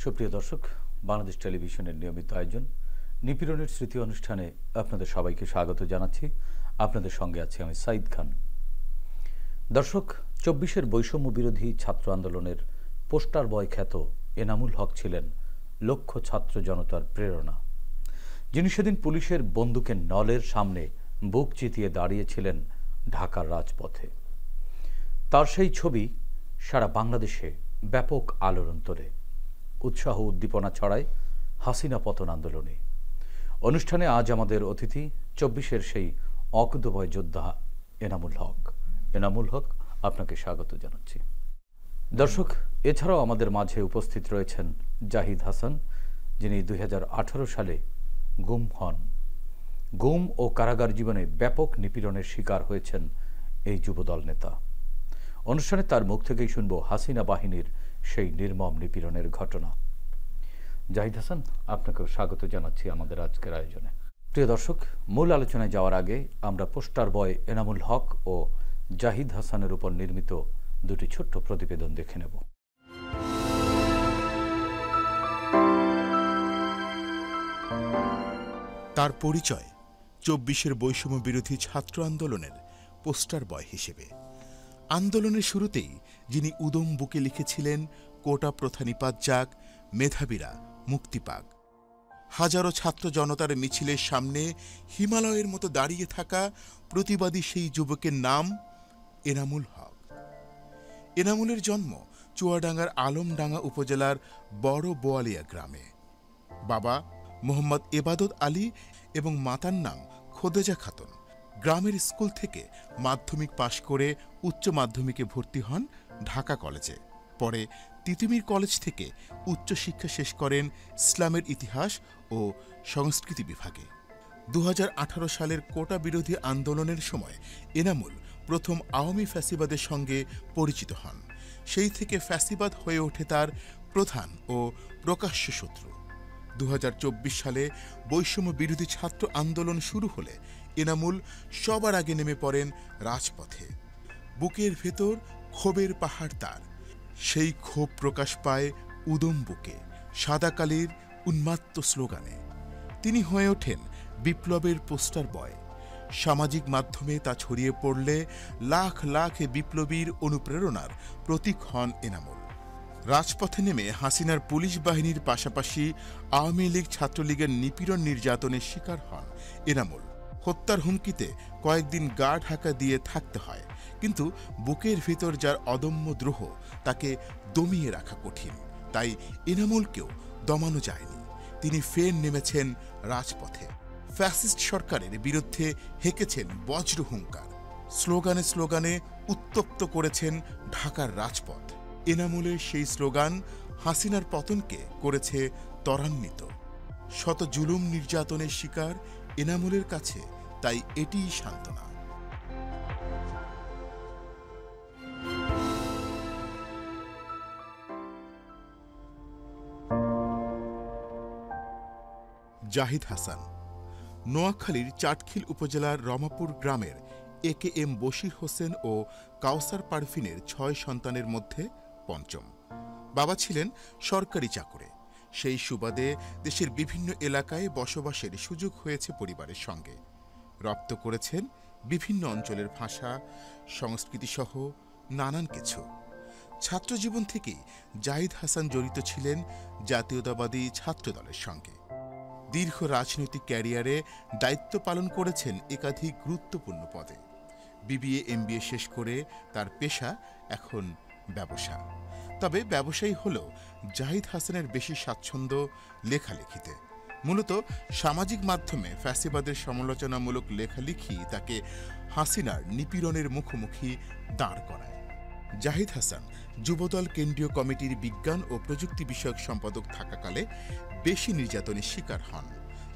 সুপ্রিয় দর্শক, বাংলাদেশ টেলিভিশনের নিয়মিত আয়োজন নিপীড়নের স্মৃতি অনুষ্ঠানে আপনাদের সবাইকে স্বাগত জানাচ্ছি। আপনাদের সঙ্গে আছি আমি সাইদ খান। দর্শক, ২৪-এর বৈষম্য বিরোধী ছাত্র আন্দোলনের পোস্টার বয় খ্যাত এনামুল হক ছিলেন লক্ষ ছাত্র জনতার প্রেরণা, যিনি সেদিন পুলিশের বন্দুকের নলের সামনে বুক চিতিয়ে দাঁড়িয়েছিলেন ঢাকার রাজপথে। তার সেই ছবি সারা বাংলাদেশে ব্যাপক আলোড়ন তোলে, উৎসাহ উদ্দীপনা ছড়ায় হাসিনা পতন আন্দোলনে। অনুষ্ঠানে আজ আমাদের অতিথি ২৪-এর সেই অকুতোভয় যোদ্ধা এনামুল হক। এনামুল হক, আপনাকে স্বাগত জানাচ্ছি। দর্শক, এছাড়াও আমাদের মাঝে উপস্থিত রয়েছেন জাহিদ হাসান, যিনি ২০১৮ সালে গুম হন। গুম ও কারাগার জীবনে ব্যাপক নিপীড়নের শিকার হয়েছেন এই যুবদল নেতা। অনুষ্ঠানে তার মুখ থেকেই শুনব হাসিনা বাহিনীর সেই নির্মম নিপীড়নের ঘটনা। জাহিদ হাসান, আপনাকেও স্বাগত জানাচ্ছি আমাদের আজকের আয়োজনে। প্রিয় দর্শক, মূল আলোচনায় যাওয়ার আগে আমরা পোস্টার বয় এনামুল হক ও জাহিদ হাসানের উপর নির্মিত দুটি ছোট্ট প্রতিবেদন দেখে নেব। তার পরিচয় ২৪-এর বৈষম্য বিরোধী ছাত্র আন্দোলনের পোস্টার বয় হিসেবে। আন্দোলনের শুরুতেই যিনি উদম বুকে লিখেছিলেন, কোটা প্রথা নিপাত যাক, মেধাবীরা মুক্তি পাক। হাজারো ছাত্র জনতার মিছিলের সামনে হিমালয়ের মতো দাঁড়িয়ে থাকা প্রতিবাদী সেই যুবকের নাম এনামুল হক। এনামুলের জন্ম চুয়াডাঙ্গার আলমডাঙ্গা উপজেলার বড় বোয়ালিয়া গ্রামে। বাবা মোহাম্মদ এবাদত আলী এবং মাতার নাম খোদেজা খাতুন। গ্রামের স্কুল থেকে মাধ্যমিক পাশ করে উচ্চ মাধ্যমিকে ভর্তি হন ঢাকা কলেজে। পরে তিতুমীর কলেজ থেকে উচ্চশিক্ষা শেষ করেন ইসলামের ইতিহাস ও সংস্কৃতি বিভাগে। ২০১৮ সালের কোটা বিরোধী আন্দোলনের সময় এনামুল প্রথম আওয়ামী ফ্যাসিবাদের সঙ্গে পরিচিত হন। সেই থেকে ফ্যাসিবাদ হয়ে ওঠে তার প্রধান ও প্রকাশ্য শত্রু। ২০২৪ সালে বৈষম্য বিরোধী ছাত্র আন্দোলন শুরু হলে এনামুল সবার আগে নেমে পড়েন রাজপথে। বুকের ভেতর ক্ষোভের পাহাড় তার। সেই ক্ষোভ প্রকাশ পায় উদম বুকে, সাদা কালির উন্মাত্ত স্লোগানে। তিনি হয়ে ওঠেন বিপ্লবের পোস্টার বয়। সামাজিক মাধ্যমে তা ছড়িয়ে পড়লে লাখ লাখ বিপ্লবীর অনুপ্রেরণার প্রতীক হন এনামুল। রাজপথে নেমে হাসিনার পুলিশ বাহিনীর পাশাপাশি আওয়ামী লীগ ছাত্রলীগের নিপীড়ন নির্যাতনের শিকার হন এনামুল। হত্যার হুমকিতে কয়েকদিন গা ঢাকা দিয়ে থাকতে হয়, কিন্তু বুকের ভিতর যার অদম্য দ্রোহ তাকে দমিয়ে রাখা কঠিন। তাই এনামুলকেও দমানো যায়নি। তিনি ফের নেমেছেন রাজপথে। ফ্যাসিস্ট সরকারের বিরুদ্ধে হেঁকেছেন বজ্র হুঙ্কার। স্লোগানে স্লোগানে উত্তপ্ত করেছেন ঢাকার রাজপথ। এনামুলের সেই স্লোগান হাসিনার পতনকে করেছে ত্বরান্বিত। শত জুলুম নির্যাতনের শিকার এনামুলের কাছে তাই এটিই সান্ত্বনা। জাহিদ হাসান নোয়াখালীর চাটখিল উপজেলার রমাপুর গ্রামের AKM বশির হোসেন ও কাউসার পারভিনের ৬ সন্তানের মধ্যে পঞ্চম। বাবা ছিলেন সরকারি চাকরে। সেই সুবাদে দেশের বিভিন্ন এলাকায় বসবাসের সুযোগ হয়েছে পরিবারের সঙ্গে। রপ্ত করেছেন বিভিন্ন অঞ্চলের ভাষা, সংস্কৃতিসহ নানান কিছু। ছাত্রজীবন থেকেই জাহিদ হাসান জড়িত ছিলেন জাতীয়তাবাদী ছাত্রদলের সঙ্গে। দীর্ঘ রাজনৈতিক ক্যারিয়ারে দায়িত্ব পালন করেছেন একাধিক গুরুত্বপূর্ণ পদে। BBA MBA শেষ করে তার পেশা এখন ব্যবসা। তবে ব্যবসায়ী হলেও জাহিদ হাসানের বেশি স্বাচ্ছন্দ্য লেখালেখিতে। মূলত সামাজিক মাধ্যমে ফ্যাসিবাদের সমালোচনামূলক লেখালেখি তাকে হাসিনার নিপীড়নের মুখোমুখি দাঁড় করায়। জাহিদ হাসান যুবদল কেন্দ্রীয় কমিটির বিজ্ঞান ও প্রযুক্তি বিষয়ক সম্পাদক থাকাকালে বেশি নির্যাতনের শিকার হন।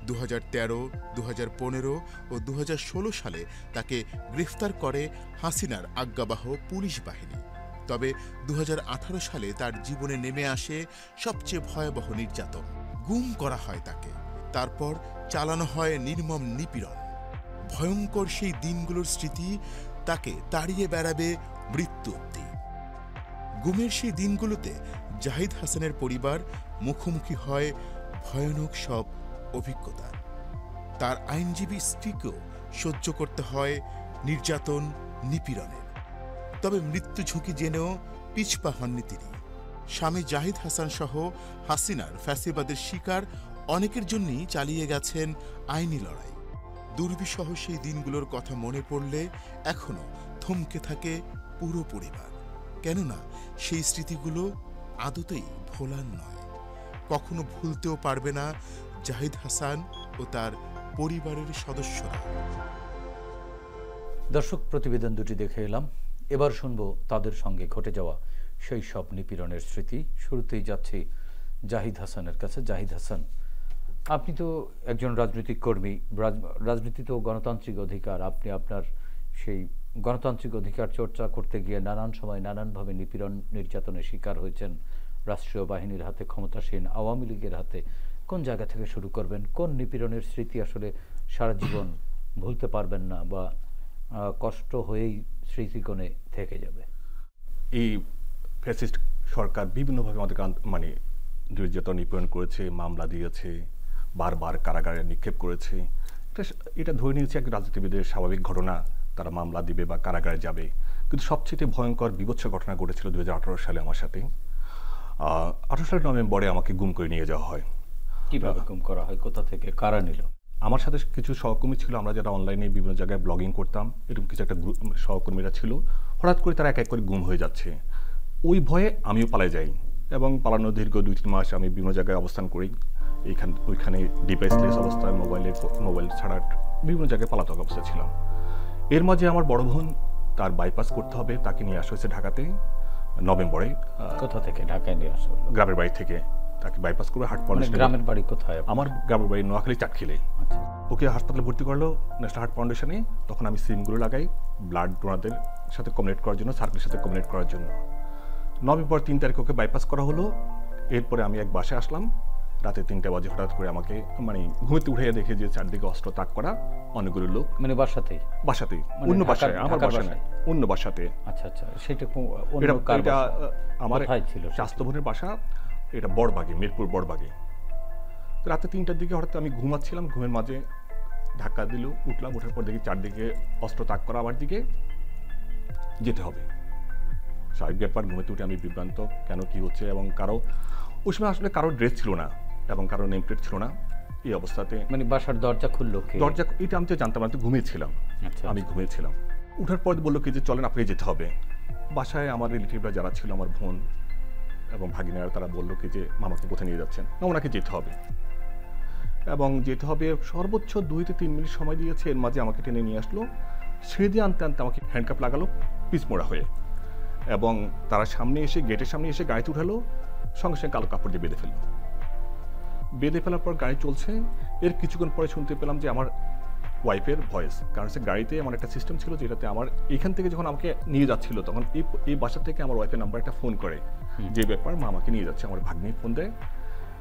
২০১৩, ২০১৫ ও ২০১৬ সালে তাকে গ্রেফতার করে হাসিনার আজ্ঞাবহ পুলিশ বাহিনী। তবে ২০১৮ সালে তার জীবনে নেমে আসে সবচেয়ে ভয়াবহ নির্যাতন। গুম করা হয় তাকে, তারপর চালানো হয় নির্মম নিপীড়ন। ভয়ঙ্কর সেই দিনগুলোর স্মৃতি তাকে তাড়িয়ে বেড়াবে মৃত্যু অবধি। গুমের সেই দিনগুলোতে জাহিদ হাসানের পরিবার মুখোমুখি হয় ভয়ানক সব অভিজ্ঞতা। তার আইনজীবী স্ত্রীকেও সহ্য করতে হয় নির্যাতন, নিপীড়নের। তবে মৃত্যু ঝুঁকি জেনেও পিছপা হননি তিনি। স্বামী জাহিদ হাসান সহ হাসিনার ফ্যাসিবাদের শিকার অনেকের জন্যই চালিয়ে গেছেন আইনি লড়াই। দুর্বিষহ সেই দিনগুলোর কথা মনে পড়লে এখনো থমকে থাকে পুরো পরিবার। কেননা সেই স্মৃতিগুলো আদতেই ভোলার নয়। কখনো ভুলতেও পারবে না জাহিদ হাসান ও তার পরিবারের সদস্যরা। দর্শক, প্রতিবেদন দুটি দেখে এলাম। এবার শুনবো তাদের সঙ্গে ঘটে যাওয়া সেই সব নিপীড়নের স্মৃতি। শুরুতেই যাচ্ছি জাহিদ হাসানের কাছে। জাহিদ হাসান, আপনি তো একজন রাজনৈতিক কর্মী, রাজনীতি তো গণতান্ত্রিক অধিকার। আপনি আপনার সেই গণতান্ত্রিক অধিকার চর্চা করতে গিয়ে নানান সময় নানানভাবে নিপীড়ন, নির্যাতনের শিকার হয়েছেন রাষ্ট্রীয় বাহিনীর হাতে, ক্ষমতাসীন আওয়ামী লীগের হাতে। কোন জায়গা থেকে শুরু করবেন? কোন নিপীড়নের স্মৃতি আসলে সারা জীবন ভুলতে পারবেন না বা কষ্ট হয়েই স্মৃতিকোণে থেকে যাবে? এই ফ্যাসিস্ট সরকার বিভিন্নভাবে আমাদের মানে নির্যাতন, নিপীড়ন করেছে, মামলা দিয়েছে, বারবার কারাগারে নিক্ষেপ করেছে। এটা ধরে নিয়েছে এক রাজনীতিবিদের স্বাভাবিক ঘটনা, তারা মামলা দিবে বা কারাগারে যাবে। কিন্তু সবচেয়ে ভয়ঙ্কর বিভৎস ঘটনা ঘটেছিল 2018 সালে আমার সাথে। 18 সালের নভেম্বরে আমাকে গুম করে নিয়ে যাওয়া হয়। কিভাবে গুম করা হয়? কোথা থেকে? কারা নিল? আমার সাথে কিছু সহকর্মী ছিল, আমরা যারা অনলাইনে বিভিন্ন জায়গায় ব্লগিং করতাম, এরকম কিছু একটা সহকর্মীরা ছিল। হঠাৎ করে তারা এক এক করে গুম হয়ে যাচ্ছে। ওই ভয়ে আমিও পালাই যাই এবং পালানোর দীর্ঘ 2-3 মাস আমি বিভিন্ন জায়গায় অবস্থান করি। ওইখানে ডিভাইসলেস অবস্থায়, মোবাইল ছাড়া বিভিন্ন জায়গায় পালাতক অবস্থা ছিলাম। এর মাঝে আমার বড় বোন, তার বাইপাস করতে হবে, তাকে নিয়ে আসা হয়েছে ঢাকাতে নভেম্বরে। কোথা থেকে ঢাকায় নিয়ে আসা হলো? গ্রামের বাড়ি থেকে তাকে বাইপাস করে হার্ট ফাউন্ডেশন। গ্রামের বাড়ি কোথায়? আমার গ্রামের বাড়ি নোয়াখালী, চাটখিলে। আচ্ছা। ওকে হাসপাতালে ভর্তি করলো ন্যাশনাল হার্ট ফাউন্ডেশনে। তখন আমি সিমগুলো লাগাই ব্লাড ডোনারদের সাথে কমিউনিকেট করার জন্য, সার্কেলের সাথে কমিউনিকেট করার জন্য। নভেম্বর 3 তারিখ ওকে বাইপাস করা হলো। এরপরে আমি এক বাসায় আসলাম রাতে 3টা বাজে। হঠাৎ করে আমাকে মানে ঘুমিতে উঠে দেখে যে চারদিকে অস্ত্র তাক করা অনেকগুলো লোক। মানে বাসাতেই? বাসাতেই, অন্য বাসায়, আমার বাসায় নয়, অন্য বাসাতে। আচ্ছা আচ্ছা, সেটা এটা আমার স্বাস্থ্য বোনের বাসা। এটা বড়বাগে, মিরপুর বড়বাগে। রাতে 3টার দিকে হঠাৎ আমি ঘুমাচ্ছিলাম, ঘুমের মাঝে ধাক্কা দিল, উঠলাম। ওঠার পর দেখি চারদিকে অস্ত্র তাক করা, আমার দিকে যেতে হবে। স্বাভাবিক ব্যাপার, ঘুমেতে উঠে আমি বিভ্রান্ত, কেন কি হচ্ছে। এবং ওই সময় আসলে কারোর ড্রেস ছিল না এবং কারোর নেম প্লেট ছিল না। এই অবস্থাতে মানে বাসার দরজা খুললো কে? দরজা এটা আমি তো জানতাম না, ঘুমিয়েছিলাম। আমি ঘুমিয়েছিলাম। উঠার পর বললো কি যে চলেন, আপনাকে যেতে হবে। বাসায় আমার রিলেটিভরা যারা ছিল, আমার বোন এবং ভাগিনারা, তারা বললো কি যে মামাকে কোথায় নিয়ে যাচ্ছেন? না, ওনাকে যেতে হবে। এবং যেতে হবে সর্বোচ্চ 2 থেকে 3 মিনিট সময় দিয়েছে। এর মাঝে আমাকে টেনে নিয়ে আসলো। ছেড়ে দিয়ে আনতে আনতে আমাকে হ্যান্ডকাপ লাগালো পিছমোড়া হয়ে, এবং তারা সামনে এসে, গেটের সামনে এসে গাড়িতে উঠালো। সঙ্গে সঙ্গে কালো কাপড় দিয়ে বেঁধে ফেললো। বেঁধে ফেলার পর গাড়ি চলছে। এর কিছুক্ষণ পরে শুনতে পেলাম যে আমার ওয়াইফের ভয়েস। কারণ সে গাড়িতে আমার একটা সিস্টেম ছিল যেটাতে আমার এখান থেকে যখন আমাকে নিয়ে যাচ্ছিল, তখন এই বাসা থেকে আমার ওয়াইফের নাম্বার একটা ফোন করে, যে ব্যাপার মা আমাকে নিয়ে যাচ্ছে। আমার ভাগ্নি ফোন দেয়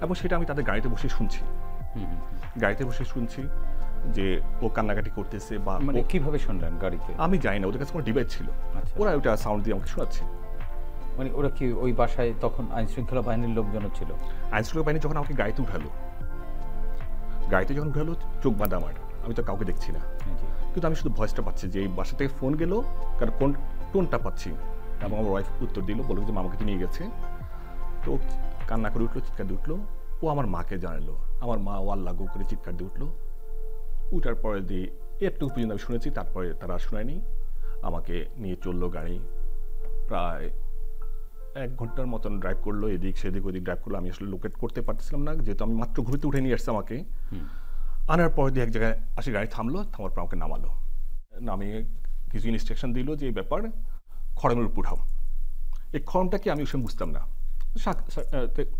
এবং সেটা আমি তাদের গাড়িতে বসে শুনছি। গাড়িতে বসে শুনছি যে ও কান্নাকাটি করতেছে। বা মানে কিভাবে শুনলেন গাড়িতে? আমি জানি না, ওদের কাছে কোনো ডিভাইস ছিল, ওরা ওটা সাউন্ড দিয়ে আমাকে শোনাচ্ছে। মানে ওরা কি ওই বাসায় তখন আইন শৃঙ্খলা বাহিনীর লোকজন ছিল? আইন শৃঙ্খলা বাহিনী যখন আমাকে গাড়িতে উঠালো, চোখ বাঁধা আমার, আমি তো কাউকে দেখছি না, কিন্তু আমি শুধু ভয়েসটা পাচ্ছি যে এই বাসা থেকে ফোন গেল, কারণ কোন টোনটা পাচ্ছি। এবং আমার ওয়াইফ উত্তর দিল, বলল যে মামাকে তো নিয়ে গেছে। তো কান্না করে উঠলো, চিৎকার দিয়ে উঠলো। ও আমার মাকে জানালো। আমার মা ও আল্লাহ গো করে চিৎকার দিয়ে উঠলো। উঠার পরে দিয়ে একটু পর্যন্ত আমি শুনেছি, তারপরে তারা আর শোনায়নি। আমাকে নিয়ে চললো গাড়ি। প্রায় 1 ঘন্টার মতন ড্রাইভ করলো, এদিক সেদিক ওদিক ড্রাইভ করলো। আমি আসলে লোকেট করতে পারছিলাম না, যেহেতু আমি মাত্র ঘুরতে উঠে নিয়ে আসছে আমাকে। আনার পর দিয়ে এক জায়গায় আসে গাড়ি থামলো, থামার পর আমাকে নামালো। নামিয়ে কিছু ইনস্ট্রাকশন দিল যে এই ব্যাপার, খড়মের উপর উঠাও। এই খড়মটাকে আমি ওই সময় বুঝতাম না।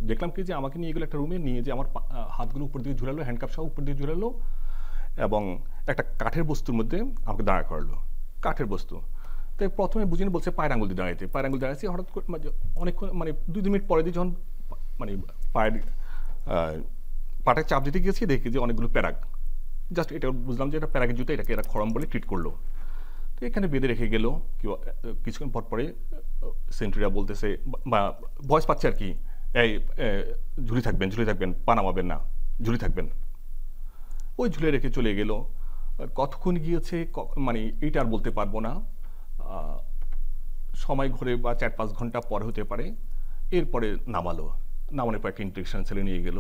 দেখলাম কি যে আমাকে নিয়ে গেলো একটা রুমে, নিয়ে যে আমার হাতগুলো উপর দিকে ঝুলালো, হ্যান্ডকাপ সহ উপর দিকে ঝুলালো, এবং একটা কাঠের বস্তুর মধ্যে আমাকে দাঁড়া করালো। কাঠের বস্তু। তাই প্রথমে বুঝিনি, বলছে পায়ের আঙুল দিয়ে দাঁড়াইতে। পায়ের আঙুল দাঁড়াইছি। হঠাৎ করে অনেকক্ষণ, মানে 2 মিনিট পরে দিয়ে যখন মানে পাটায় চাপ দিতে গিয়েছি, দেখি যে অনেকগুলো প্যারাগ। জাস্ট এটা বুঝলাম যে এটা প্যারাগের জুতো, এটাকে এরা খড়ম বলে ট্রিট করলো। তো এখানে বেঁধে রেখে গেল। কিছুক্ষণ পরে সেন্ট্রিরা বলতেছে, বা ভয়েস পাচ্ছে আর কি, এই ঝুলি থাকবেন পা নামাবেন না, ঝুলি থাকবেন। ওই ঝুলে রেখে চলে গেল। কতক্ষণ গিয়েছে মানে এইটা আর বলতে পারবো না, সময় ঘুরে বা 4-5 ঘন্টা পরে হতে পারে। এরপরে নামানোর পর একটা ইন্ট্রেকশন ছেলে নিয়ে গেল,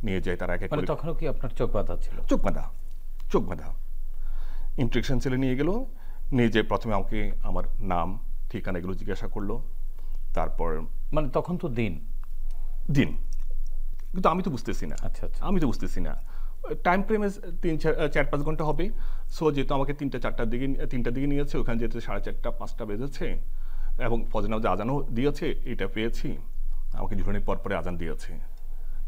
নিয়ে যায় তারা এক এক মানে করে। তখনও কি আপনার চোখ বাঁধা ছিল? চোখ বাঁধা ইন্ট্রেকশন ছেলে নিয়ে গেল, নিয়ে যে প্রথমে আমাকে আমার নাম ঠিকানা এগুলো জিজ্ঞাসা করলো। তারপর মানে তখন তো দিন, কিন্তু আমি তো বুঝতেছি না। আচ্ছা আচ্ছা। আমি তো বুঝতেছি না টাইম ফ্রেমে 3-4-5 ঘন্টা হবে। সো যেহেতু আমাকে 3টার দিকে নিয়েছে, ওখানে যেহেতু 4:30-5টা বেজেছে এবং ফজর নামাজে আজানও দিয়েছে, এটা পেয়েছি। আমাকে ঝুলানোর পরে আজান দিয়েছে,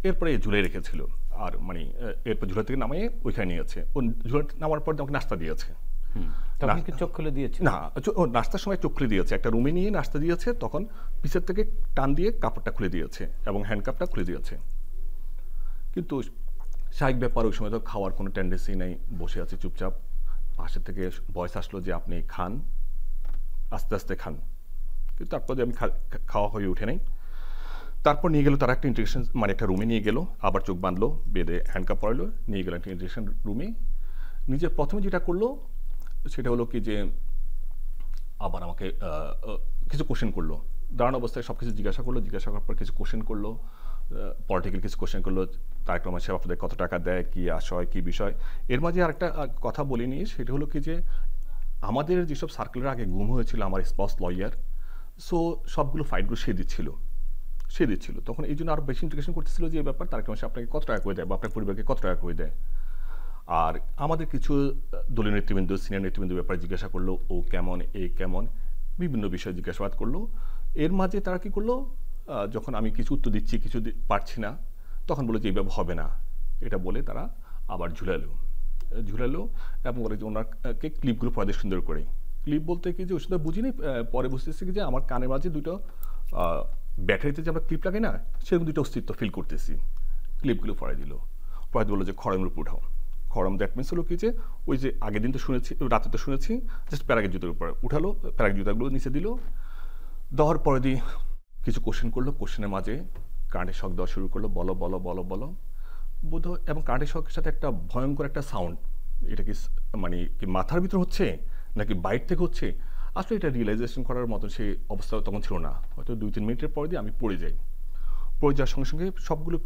এরপরে ঝুলে রেখেছিল। আর মানে এরপর ঝুলা থেকে নামিয়ে ওইখানে নিয়েছে। ও ঝুলা নামার পর আমাকে নাস্তা দিয়েছে। তখন কি চোখ খুলে দিয়েছে? না, ও নাস্তার সময় চোখ খুলে দিয়েছে, একটা রুমে নিয়ে নাস্তা দিয়েছে, তখন পিছের থেকে টান দিয়ে কাপড়টা খুলে দিয়েছে এবং হ্যান্ডকাপটা খুলে দিয়েছে। কিন্তু স্বাভাবিক ব্যাপার, ওই সময় তো খাওয়ার কোনো টেন্ডেন্সি নেই, বসে আছে চুপচাপ। পাশে থেকে ভয়েস আসলো যে আপনি খান, আস্তে আস্তে খান। কিন্তু তারপরে আমি খাওয়া হয়ে উঠে নেই। তারপর নিয়ে গেল তারা একটা ইন্ট্রেকশন, মানে একটা রুমে নিয়ে গেল, আবার চোখ বাঁধলো, বেঁধে হ্যান্ডকাপ পরালো, নিয়ে গেল একটা ইন্ট্রেকশন রুমে। নিজে প্রথমে যেটা করলো সেটা হলো কি যে আবার আমাকে কিছু কোশ্চেন করলো। দাঁড়ানো অবস্থায় সব কিছু জিজ্ঞাসা করার পর কিছু কোশ্চেন করলো, পলিটিক্যাল কিছু কোশ্চেন করলো। তারেক রহমান সাহেব আপনাদের কত টাকা দেয়, কী আশয়, কী বিষয়। এর মাঝে আরেকটা কথা বলিনি, সেটা হলো কি যে আমাদের যেসব সার্কেলের আগে গুম হয়েছিল আমার স্পাউস লয়ার, সো সবগুলো ফাইলগুলো সে দিচ্ছিল। তখন এই জন্য আরও বেশি ইন্টিগ্রেশন করতেছিল যে এই ব্যাপার তারেক রহমান সাহেব আপনাকে কত টাকা করে দেয় বা আপনার পরিবারকে কত টাকা করে দেয়। আর আমাদের কিছু দলীয় নেতৃবৃন্দ, সিনিয়র নেতৃবৃন্দ ব্যাপারে জিজ্ঞাসা করলো, ও কেমন, এ কেমন, বিভিন্ন বিষয়ে জিজ্ঞাসাবাদ করলো। এর মাঝে তারা কী করলো, যখন আমি কিছু উত্তর দিচ্ছি, কিছু পারছি না, তখন বলে যে এইভাবে হবে না, এটা বলে তারা আবার ঝুলালো এবং ওনাকে ক্লিপগুলো পরে সুন্দর করে। ক্লিপ বলতে কি যে ওই সুন্দর বুঝিনি, পরে বুঝতেছি কি যে আমার কানের মাঝে দুটো ব্যাটারিতে যে আমরা ক্লিপ লাগে না, সেরকম দুটো অস্তিত্ব ফিল করতেছি। ক্লিপগুলো পরে বললো যে খড়মের উপর উঠাও। খড়ম দ্যাট মিনস হলো কি যে ওই যে আগের দিন তো শুনেছি, রাতে তো শুনেছি, জাস্ট প্যারাগের জুতোর উপরে উঠালো, প্যারাগের জুতাগুলো নিচে দিল। দেওয়ার পরে দিয়ে কিছু কোশ্চেন করলো, কোশ্চেনের মাঝে কারেন্টের শক দেওয়া শুরু করলো, বলো বোধ হয়, এবং কারেন্টের শকের সাথে একটা ভয়ঙ্কর একটা সাউন্ড। এটা কি মানে কি মাথার ভিতর হচ্ছে নাকি বাইরে থেকে হচ্ছে, আসলে এটা রিয়েলাইজেশন করার মতো সেই অবস্থা তখন ছিল না। হয়তো 2-3 মিনিটের পরে দিয়ে আমি পড়ে যাওয়ার সঙ্গে সঙ্গে সবগুলো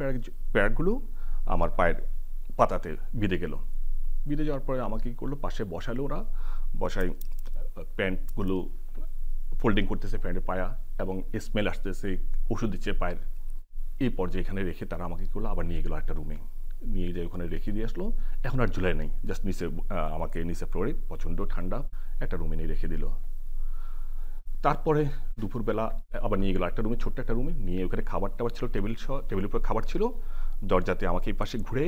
প্যারাগুলো আমার পায়ের পাতাতে বিঁধে যাওয়ার পরে আমাকে কী করলো, পাশে বসালো ওরা, বসায় প্যান্টগুলো ফোল্ডিং করতেছে প্যান্টের পায়া, এবং স্মেল আসতেছে, ওষুধ দিচ্ছে পায়ের। এই পর্যায়ে এখানে রেখে তারা আমাকে কী করলো, আবার নিয়ে গেলো একটা রুমে, নিয়ে যেয়ে ওখানে রেখে দিয়ে আসলো। এখন আর ঝুলাই নেই, জাস্ট আমাকে নিচে ফ্লোরে প্রচণ্ড ঠান্ডা একটা রুমে নিয়ে রেখে দিল। তারপরে দুপুরবেলা আবার নিয়ে গেলো একটা রুমে, ছোট্ট একটা রুমে নিয়ে, ওখানে খাবার টাবার ছিল, টেবিলের উপর খাবার ছিল। দরজাতে আমাকে এই পাশে ঘুরে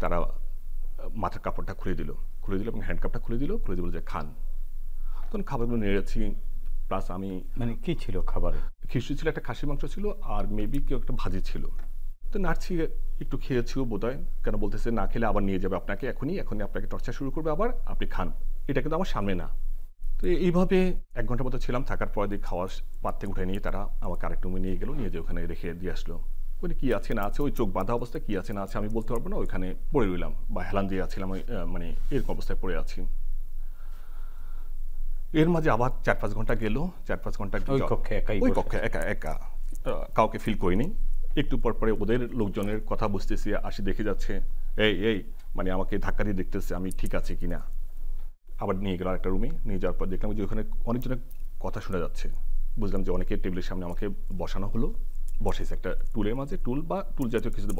তারা মাথার কাপড়টা খুলে দিল এবং হ্যান্ডকাপটা খুলে দিল যে খান। তখন খাবারগুলো নেড়েছি, প্লাস আমি মানে কি ছিল খাবারে? খিচুড়ি ছিল, একটা খাসির মাংস ছিল, আর মেবি কেউ একটা ভাজি ছিল। তো নাড়ছি, একটু খেয়েছিও বোধহয়, কেন বলতেছে না খেলে আবার নিয়ে যাবে আপনাকে, এখনই আপনাকে টর্চার শুরু করবে, আবার আপনি খান। এটা কিন্তু আমার সামনে না। তো এইভাবে 1 ঘন্টার মতো ছিলাম। থাকার পর দিয়ে খাওয়ার পাত থেকে উঠে নিয়ে তারা আমাকে আরেক রুমে নিয়ে গেলো, নিয়ে যে ওখানে রেখে দিয়ে আসলো। ওখানে কী আছে না আছে, ওই চোখ বাঁধা অবস্থায় কী আছে না আছে আমি বলতে পারবো না, ওইখানে পড়ে রইলাম বা হেলান দিয়ে আছিলাম, মানে এরকম অবস্থায় পড়ে আছি। এর মাঝে আবার 4-5 ঘন্টা গেল। 4-5 ঘন্টা ওই কক্ষে একা কাউকে ফিল করিনি। একটু পর পরে ওদের লোকজনের কথা বুঝতেছি, আসি দেখে যাচ্ছে, এই মানে আমাকে ধাক্কা দিয়ে দেখতেছে আমি ঠিক আছে কিনা। আবার নিয়ে গেল একটা রুমে, নিয়ে যাওয়ার পর দেখলাম যে ওখানে অনেকজনের কথা শোনা যাচ্ছে। বুঝলাম যে অনেকে টেবিলের সামনে আমাকে বসানো হলো, বসাইছে একটা টুলের মাঝে, টুল জাতীয় কিছুতে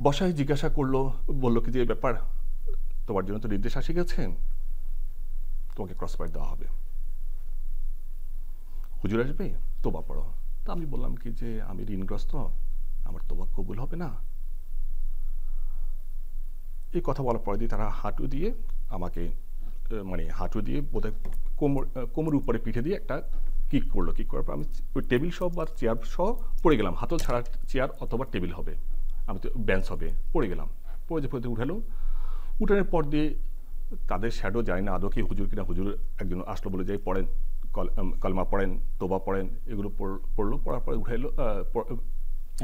বসায় জিজ্ঞাসা করলো, বললো কি যে এই ব্যাপার, তোমার জন্য তো নির্দেশ আসে গেছে, তোমাকে ক্রস ফায়ার দেওয়া হবে, হুজুর আসবে, তোবা পড়ো। তা আমি বললাম কি যে আমি ঋণগ্রস্ত, আমার তোবা কবুল হবে না। এই কথা বলার পরে দিয়ে তারা হাঁটু দিয়ে আমাকে, মানে হাঁটু দিয়ে বোধহয় কোমর উপরে পিঠে দিয়ে একটা কিক করার পর আমি ওই টেবিল সহ বা চেয়ার সহ পড়ে গেলাম। হাতল ছাড়া চেয়ার অথবা টেবিল হবে, আমি তো বেঞ্চ হবে, পড়ে গেলাম। পড়ে উঠালো। উঠানোর পর দিয়ে তাদের শ্যাডো, জানি না আদৌ কি হুজুর কিনা, হুজুর একজন আসলো, বলে যাই পড়েন কলমা পড়েন, তোবা পড়েন, এগুলো পড়লো, পড়ার পরে উঠে এলো।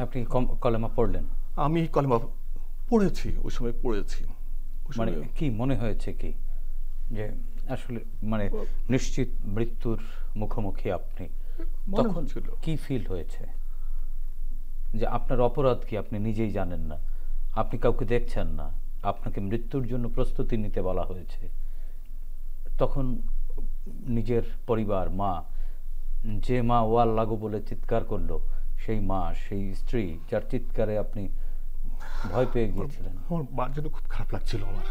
আপনি কলেমা পড়লেন? আমি কলমা পড়েছি, ওই সময় পড়েছি। মানে কি মনে হয়েছে কি যে আসলে মানে নিশ্চিত মৃত্যুর মুখোমুখি আপনি, তখন কি ফিল হয়েছে? যে আপনার অপরাধ কি আপনি নিজেই জানেন না, আপনি কাউকে দেখছেন না, আপনাকে মৃত্যুর জন্য প্রস্তুতি নিতে বলা হয়েছে, তখন নিজের পরিবার, মা, যে মা ওয়াল লাগো বলে চিৎকার করলো, সেই মা, সেই স্ত্রী যার চিৎকারে আপনি ভয় পেয়ে গিয়েছিলেন। আমার মার জন্য খুব খারাপ লাগছিল আমার।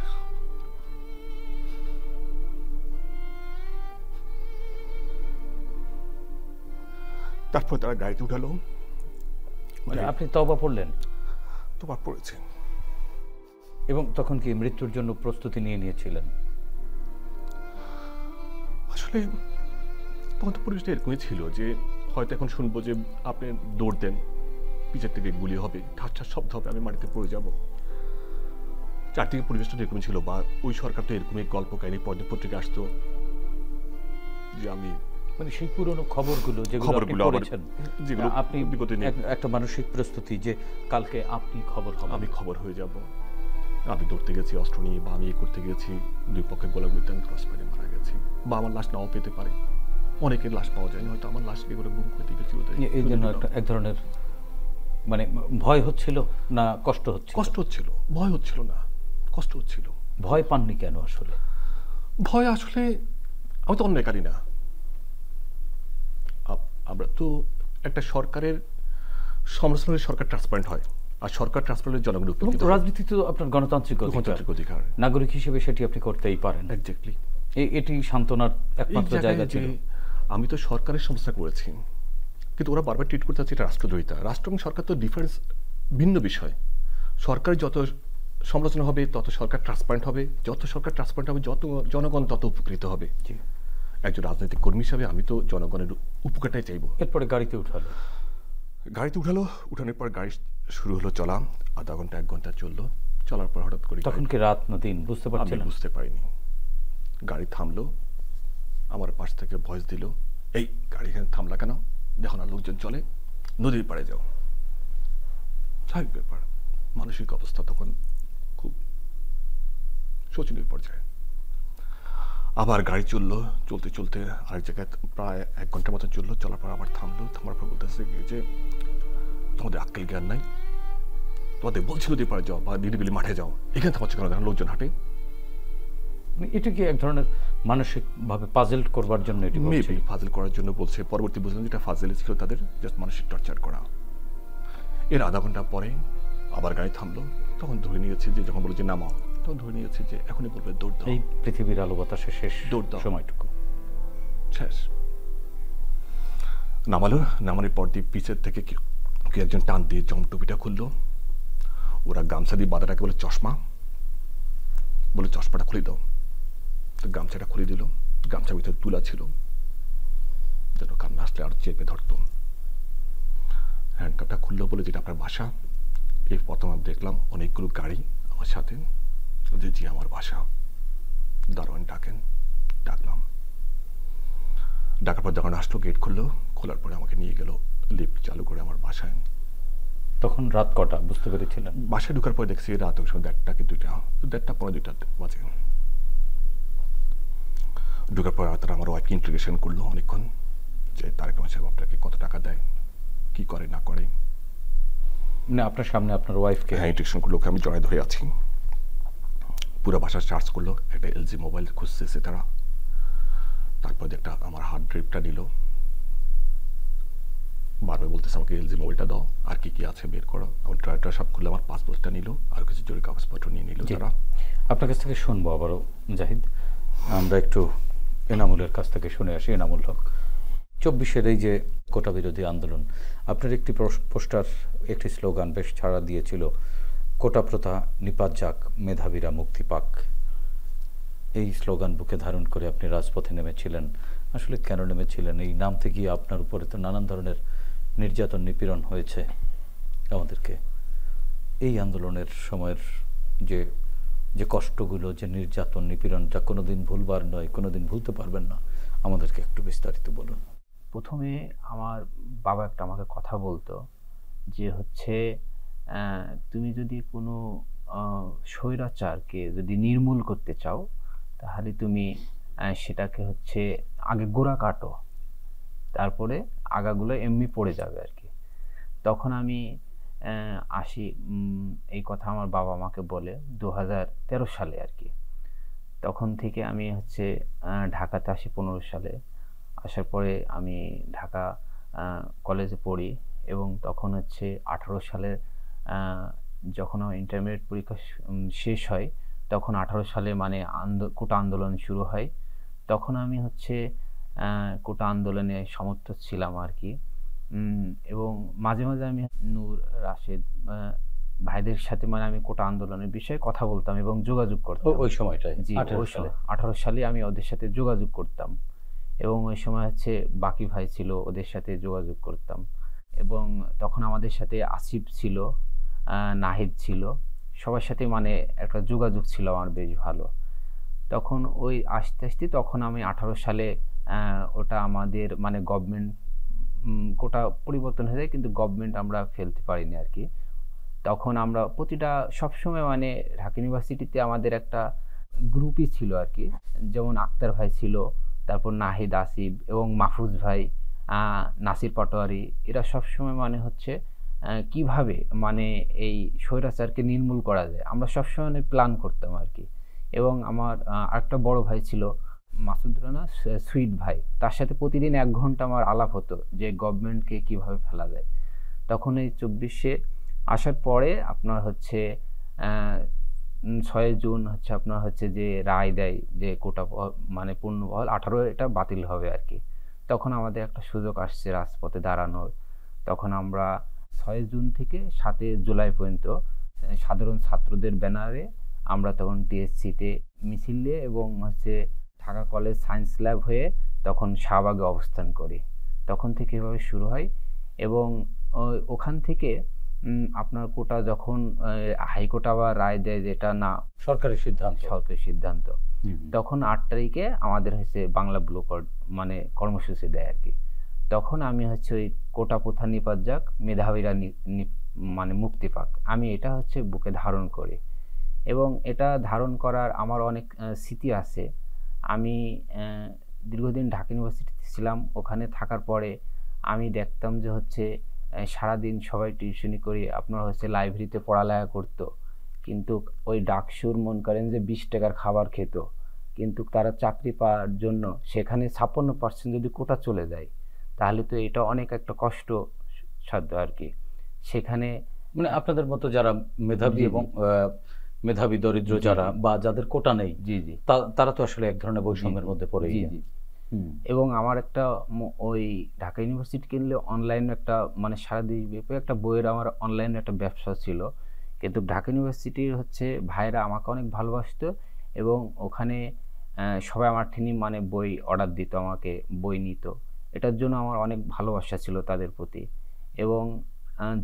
তারপর তারা গাড়িতে উঠালো। মানে আপনি তওবা পড়লেন? তওবা পড়েছি। এবং তখন কি মৃত্যুর জন্য প্রস্তুতি নিয়েছিলেন? আসলে তখন তো পরিবেশটা এরকমই ছিল যে হয়তো এখন শুনবো যে আপনি দৌড় দেন, পিছের থেকে গুলি হবে, ঠাস ঠাস শব্দ হবে, আমি মাটিতে পড়ে যাব। চারদিকে পরিবেশটা এরকম ছিল। বা ওই সরকার তো এরকমই গল্প কাহিনী পত্রিকা আসতো যে আমি মানে সেই পুরনো খবরগুলো যেগুলো আপনি একটা মানসিক প্রস্তুতি যে কালকে আপনি খবর হবে, আমি খবর হয়ে যাব, আমি দৌড়তে গেছি অস্ত্র নিয়ে, বা আমি করতে গেছি, দুই পক্ষে গোলাগুলিতে আমি ক্রস ফায়ারে মারা গেছি, বা আমার লাশ নাও পেতে পারে, অনেকের লাশ পাওয়া যায়নি, হয়তো আমার লাশকে করে গুম করে দিবে। এই জন্য এক ধরনের মানে ভয় হচ্ছিল না কষ্ট হচ্ছিল? কষ্ট হচ্ছিল, ভয় হচ্ছিল না, কষ্ট হচ্ছিল। ভয় পাননি কেন আসলে? ভয় আসলে আমি তো অন্যায়কারী না। আমরা তো একটা সরকারের সমালোচনা, সরকার ট্রান্সপারেন্ট হয়, আর সরকার ট্রান্সপারেন্ট জনগণের উপর। রাজনীতি তো আপনার গণতান্ত্রিক অধিকার, নাগরিক হিসেবে সেটি আপনি করতেই পারেন। এক্স্যাক্টলি, এটি সান্ত্বনার একমাত্র জায়গা ছিল। আমি তো সরকারের সমালোচনা করেছি, কিন্তু ওরা বারবার ট্রিট করতে চাচ্ছে এটা রাষ্ট্রদ্রোহিতা। রাষ্ট্র এবং সরকার তো ডিফারেন্স, ভিন্ন বিষয়। সরকার যত সমালোচনা হবে তত সরকার ট্রান্সপারেন্ট হবে, যত সরকার ট্রান্সপারেন্ট হবে যত জনগণ তত উপকৃত হবে। একজন রাজনৈতিক কর্মী হিসাবে আমি তো জনগণের উপকারটাই চাইবো। এরপরে গাড়িতে উঠালো, উঠানোর পর গাড়ি শুরু হলো চলা। আধা ঘন্টা 1 ঘন্টা চললো। চলার পর হঠাৎ করে, তখন কি রাত না দিন বুঝতে পারছেন? আমি বুঝতে পারিনি। গাড়ি থামলো, আমার পাশ থেকে ভয়েস দিল, এই গাড়ি এখানে থামলা কেন? দেখো না লোকজন চলে, নদীর পাড়ে যাও। স্বাভাবিক ব্যাপার, মানসিক অবস্থা তখন খুব শোচনীয় পর্যায়ে। আবার গাড়ি চললো, চলতে চলতে আরেক জায়গায় প্রায় 1 ঘন্টার মতো চললো। চলার পর আবার থামলো। থামার পর বলতেছে যে তোমাদের আক্কেল জ্ঞান নাই, তোমাদের বলছিল নদীর পাড়ে যাও বা নিরিবিলি মাঠে যাও, এখানে থামাচ্ছে কেন? দেখেন লোকজন হাঁটে। এটা কি এক ধরনের মানসিক ভাবে পাজল করবার জন্য? এটি মেবি ফাজল করার জন্য বলছে। পরবর্তী বুঝলাম যেটা ফাজলে ছিল তাদের, জাস্ট মানসিক টর্চার করা। এর আধা ঘন্টা পরে আবার গাড়ি থামলো। তখন ধরে নিয়েছে যে, যখন বলে যে নামাও, তখন ধরে নিয়েছে যে এখনই বলবে দৌড় দাও। এই পৃথিবীর আলো বাতাসে শেষ দৌড় দাও, সময়টুকু শেষ। নামানোর পর দিয়ে পিছের থেকে কি একজন টান দিয়ে জমটুপিটা খুললো। ওরা গামছা দিয়ে বাঁধাটাকে বলে চশমা, বলে চশমাটা খুলে দাও। তো গামছাটা খুলে দিল। গামছার ভিতরে তুলা ছিল, যেন কান্না আসলে আর চেপে ধরতো। হ্যান্ডকাপটা খুললো, বলে যেটা আপনার বাসা। এই প্রথম আমি দেখলাম অনেকগুলো গাড়ি আমার সাথে, যে জি আমার বাসা। দারোয়ান ডাকলাম। ডাকার পর যখন আসলো, গেট খুললো। খোলার পরে আমাকে নিয়ে গেল লিফট চালু করে আমার বাসায়। তখন রাত কটা বুঝতে পেরেছিলেন? বাসায় ঢুকার পরে দেখছি রাত ওই সময় 1টা কি 2টা, 1:30 পৌনে 2টা বাজে। ঢুকার পর তারা আমার ওয়াইফকে ইন্টারোগেশন করলো অনেকক্ষণ, যে তারেক রহমান সাহেব আপনাকে কত টাকা দেয়, কি করে না করে। না, আপনার সামনে আপনার ওয়াইফকে? হ্যাঁ, ইন্টারোগেশন করলো। ওকে আমি জড়ায় ধরে আছি। পুরো বাসা চার্জ করলো। একটা এলজি মোবাইল খুঁজতেছে তারা। তারপর একটা আমার হার্ড ড্রাইভটা নিল। বারবার বলতেছে আমাকে এলজি মোবাইলটা দাও, আর কি কি আছে বের করো। আমার ড্রাইভটা সব খুলে আমার পাসপোর্টটা নিল, আর কিছু জরুরি কাগজপত্র নিয়ে নিল তারা। আপনার কাছ থেকে শুনবো আবারও জাহিদ। আমরা একটু এনামুলের কাছ থেকে শুনে আসি। এনামুল হক, 24-এর এই যে কোটা বিরোধী আন্দোলন, আপনার একটি পোস্টার, একটি স্লোগান বেশ ছাড়া দিয়েছিল, কোটা প্রথা নিপাত যাক, মেধাবীরা মুক্তি পাক। এই স্লোগান বুকে ধারণ করে আপনি রাজপথে নেমেছিলেন। আসলে কেন নেমেছিলেন? এই নামতে গিয়ে আপনার উপরে তো নানান ধরনের নির্যাতন নিপীড়ন হয়েছে আমাদেরকে। এই আন্দোলনের সময়ের যে যে কষ্টগুলো, যে নির্যাতন নিপীড়ন, যা কোনোদিন ভুলবার নয়, কোনোদিন ভুলতে পারবেন না, আমাদেরকে একটু বিস্তারিত বলুন। প্রথমে আমার বাবা একটা আমাকে কথা বলতো যে হচ্ছে তুমি যদি কোনো স্বৈরাচারকে যদি নির্মূল করতে চাও তাহলে তুমি সেটাকে হচ্ছে আগে গোড়া কাটো, তারপরে আগাগুলো এমনি পড়ে যাবে আর কি। তখন আমি আসি, এই কথা আমার বাবা আমাকে বলে 2013 সালে আর কি। তখন থেকে আমি হচ্ছে ঢাকাতে আসি 15 সালে। আসার পরে আমি ঢাকা কলেজে পড়ি এবং তখন হচ্ছে 18 সালের যখন আমার ইন্টারমিডিয়েট পরীক্ষা শেষ হয় তখন 18 সালে মানে কোটা আন্দোলন শুরু হয়। তখন আমি হচ্ছে কোটা আন্দোলনে সমর্থক ছিলাম আর কি। এবং মাঝে মাঝে আমি নূর, রাশেদ ভাইদের সাথে মানে আমি কোটা আন্দোলনের বিষয়ে কথা বলতাম এবং যোগাযোগ করতাম ওই সময়টায়। জি, ওই সালে 18 সালে আমি ওদের সাথে যোগাযোগ করতাম এবং ওই সময় হচ্ছে বাকি ভাই ছিল, ওদের সাথে যোগাযোগ করতাম। এবং তখন আমাদের সাথে আসিফ ছিল, নাহিদ ছিল, সবার সাথে মানে একটা যোগাযোগ ছিল আমার বেশ ভালো। তখন ওই আস্তে আস্তে তখন আমি 18 সালে ওটা আমাদের মানে গভর্নমেন্ট কোটা পরিবর্তন হয়ে যায়, কিন্তু গভর্নমেন্ট আমরা ফেলতে পারিনি আর কি। তখন আমরা প্রতিটা সবসময় মানে ঢাকা ইউনিভার্সিটিতে আমাদের একটা গ্রুপই ছিল আর কি, যেমন আক্তার ভাই ছিল, তারপর নাহিদ, আসিফ এবং মাহফুজ ভাই, নাসির পাটোয়ারি, এরা সবসময় মানে হচ্ছে কিভাবে মানে এই স্বৈরাচারকে নির্মূল করা যায় আমরা সবসময় প্ল্যান করতাম আর কি। এবং আমার আরেকটা বড় ভাই ছিল মাসুদ রানা, সুইট ভাই, তার সাথে প্রতিদিন 1 ঘন্টা আমার আলাপ হতো যে গভর্নমেন্টকে কিভাবে ফেলা যায়। তখন এই 24-এ আসার পরে আপনার হচ্ছে 6 জুন হচ্ছে আপনার হচ্ছে যে রায় দেয় যে কোটা মানে পূর্ণবহাল, 18 এটা বাতিল হবে আর কি। তখন আমাদের একটা সুযোগ আসছে রাজপথে দাঁড়ানোর। তখন আমরা 6 জুন থেকে 7 জুলাই পর্যন্ত সাধারণ ছাত্রদের ব্যানারে আমরা তখন টিএসসিতে মিছিল দিয়ে এবং হচ্ছে ঢাকা কলেজ সায়েন্স ল্যাব হয়ে তখন শাহবাগে অবস্থান করি। তখন থেকে এভাবে শুরু হয় এবং ওখান থেকে আপনার কোটা যখন হাইকোর্ট আবার রায় দেয় যেটা না সরকারি সিদ্ধান্ত, তখন 8 তারিখে আমাদের হচ্ছে বাংলা ব্লু কার্ড মানে কর্মসূচি দেয় আর কি। তখন আমি হচ্ছে ওই কোটা প্রথা নিপাত যাক, মেধাবীরা মানে মুক্তি পাক, আমি এটা হচ্ছে বুকে ধারণ করি এবং এটা ধারণ করার আমার অনেক স্মৃতি আছে। আমি দীর্ঘদিন ঢাকা ইউনিভার্সিটিতে ছিলাম, ওখানে থাকার পরে আমি দেখতাম যে হচ্ছে সারাদিন সবাই টিউশনি করে আপনার হচ্ছে লাইব্রেরিতে পড়ালেখা করতো, কিন্তু ওই ডাকসুর মন করেন যে 20 টাকার খাবার খেত, কিন্তু তারা চাকরি পাওয়ার জন্য সেখানে 56% যদি কোটা চলে যায় তাহলে তো এটা অনেক একটা কষ্ট সাধ্য আর কি। সেখানে মানে আপনাদের মতো যারা মেধাবী এবং মেধাবী দরিদ্র যারা বা যাদের কোটা নেই, জি জি, তারা তো আসলে এক ধরনের বৈষম্যের মধ্যে পড়ে যায়। এবং আমার একটা ওই ঢাকা ইউনিভার্সিটি কিনলে অনলাইন একটা মানে সারা দেশব্যাপী একটা বইয়ের আমার অনলাইনে একটা ব্যবসা ছিল, কিন্তু ঢাকা ইউনিভার্সিটির হচ্ছে ভাইরা আমাকে অনেক ভালোবাসতো এবং ওখানে সবাই আমার ঠিনি মানে বই অর্ডার দিত, আমাকে বই নিত, এটার জন্য আমার অনেক ভালোবাসা ছিল তাদের প্রতি। এবং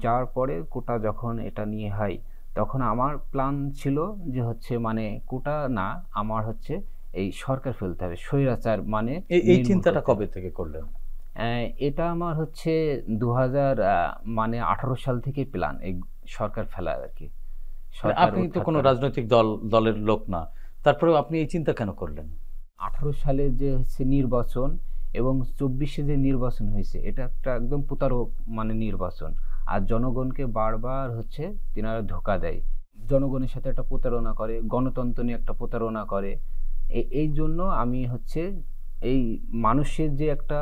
যাওয়ার পরে কোটা যখন এটা নিয়ে হয় তখন আমার প্ল্যান ছিল যে হচ্ছে মানে কোটা না, আমার হচ্ছে এই সরকার ফেলতে হবে, স্বৈরাচার মানে। এই চিন্তাটা কবে থেকে করলেন? এটা আমার হচ্ছে 2018 সাল থেকে প্ল্যান, এই সরকার ফেলার আর কি। আপনি তো কোনো রাজনৈতিক দলের লোক না, তারপরেও আপনি এই চিন্তা কেন করলেন? 18 সালে যে হচ্ছে নির্বাচন এবং 24-এ যে নির্বাচন হয়েছে এটা একটা একদম প্রতারক মানে নির্বাচন, আর জনগণকে বারবার হচ্ছে তিনারা ধোঁকা দেয়, জনগণের সাথে একটা প্রতারণা করে, গণতন্ত্র নিয়ে একটা প্রতারণা করে। এই জন্য আমি হচ্ছে এই মানুষের যে একটা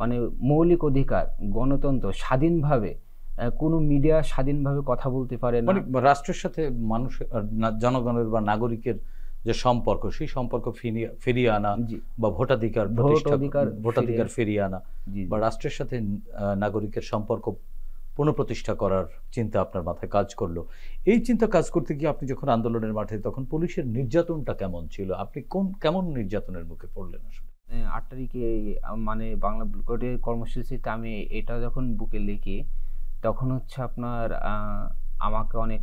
মানে মৌলিক অধিকার, গণতন্ত্র, স্বাধীনভাবে কোনো মিডিয়া স্বাধীনভাবে কথা বলতে পারে না, মানে রাষ্ট্রের সাথে মানুষের জনগণের বা নাগরিকের যে সম্পর্ক, সেই সম্পর্ক ফিরিয়ে আনা বা ভোটাধিকার ফিরিয়ে আনা বা রাষ্ট্রের সাথে নাগরিকের সম্পর্ক পুনঃপ্রতিষ্ঠা করার চিন্তা আপনার মাথায় কাজ করলো। এই চিন্তা কাজ করতে গিয়ে আপনি যখন আন্দোলনের মাঠে, তখন পুলিশের নির্যাতনটা কেমন ছিল? আপনি কেমন নির্যাতনের মুখে পড়লেন আসলে? 8 তারিখে মানে বাংলা ব্লু কার্ডের কর্মসূচিতে আমি এটা যখন বুকে লিখি তখন হচ্ছে আপনার আমাকে অনেক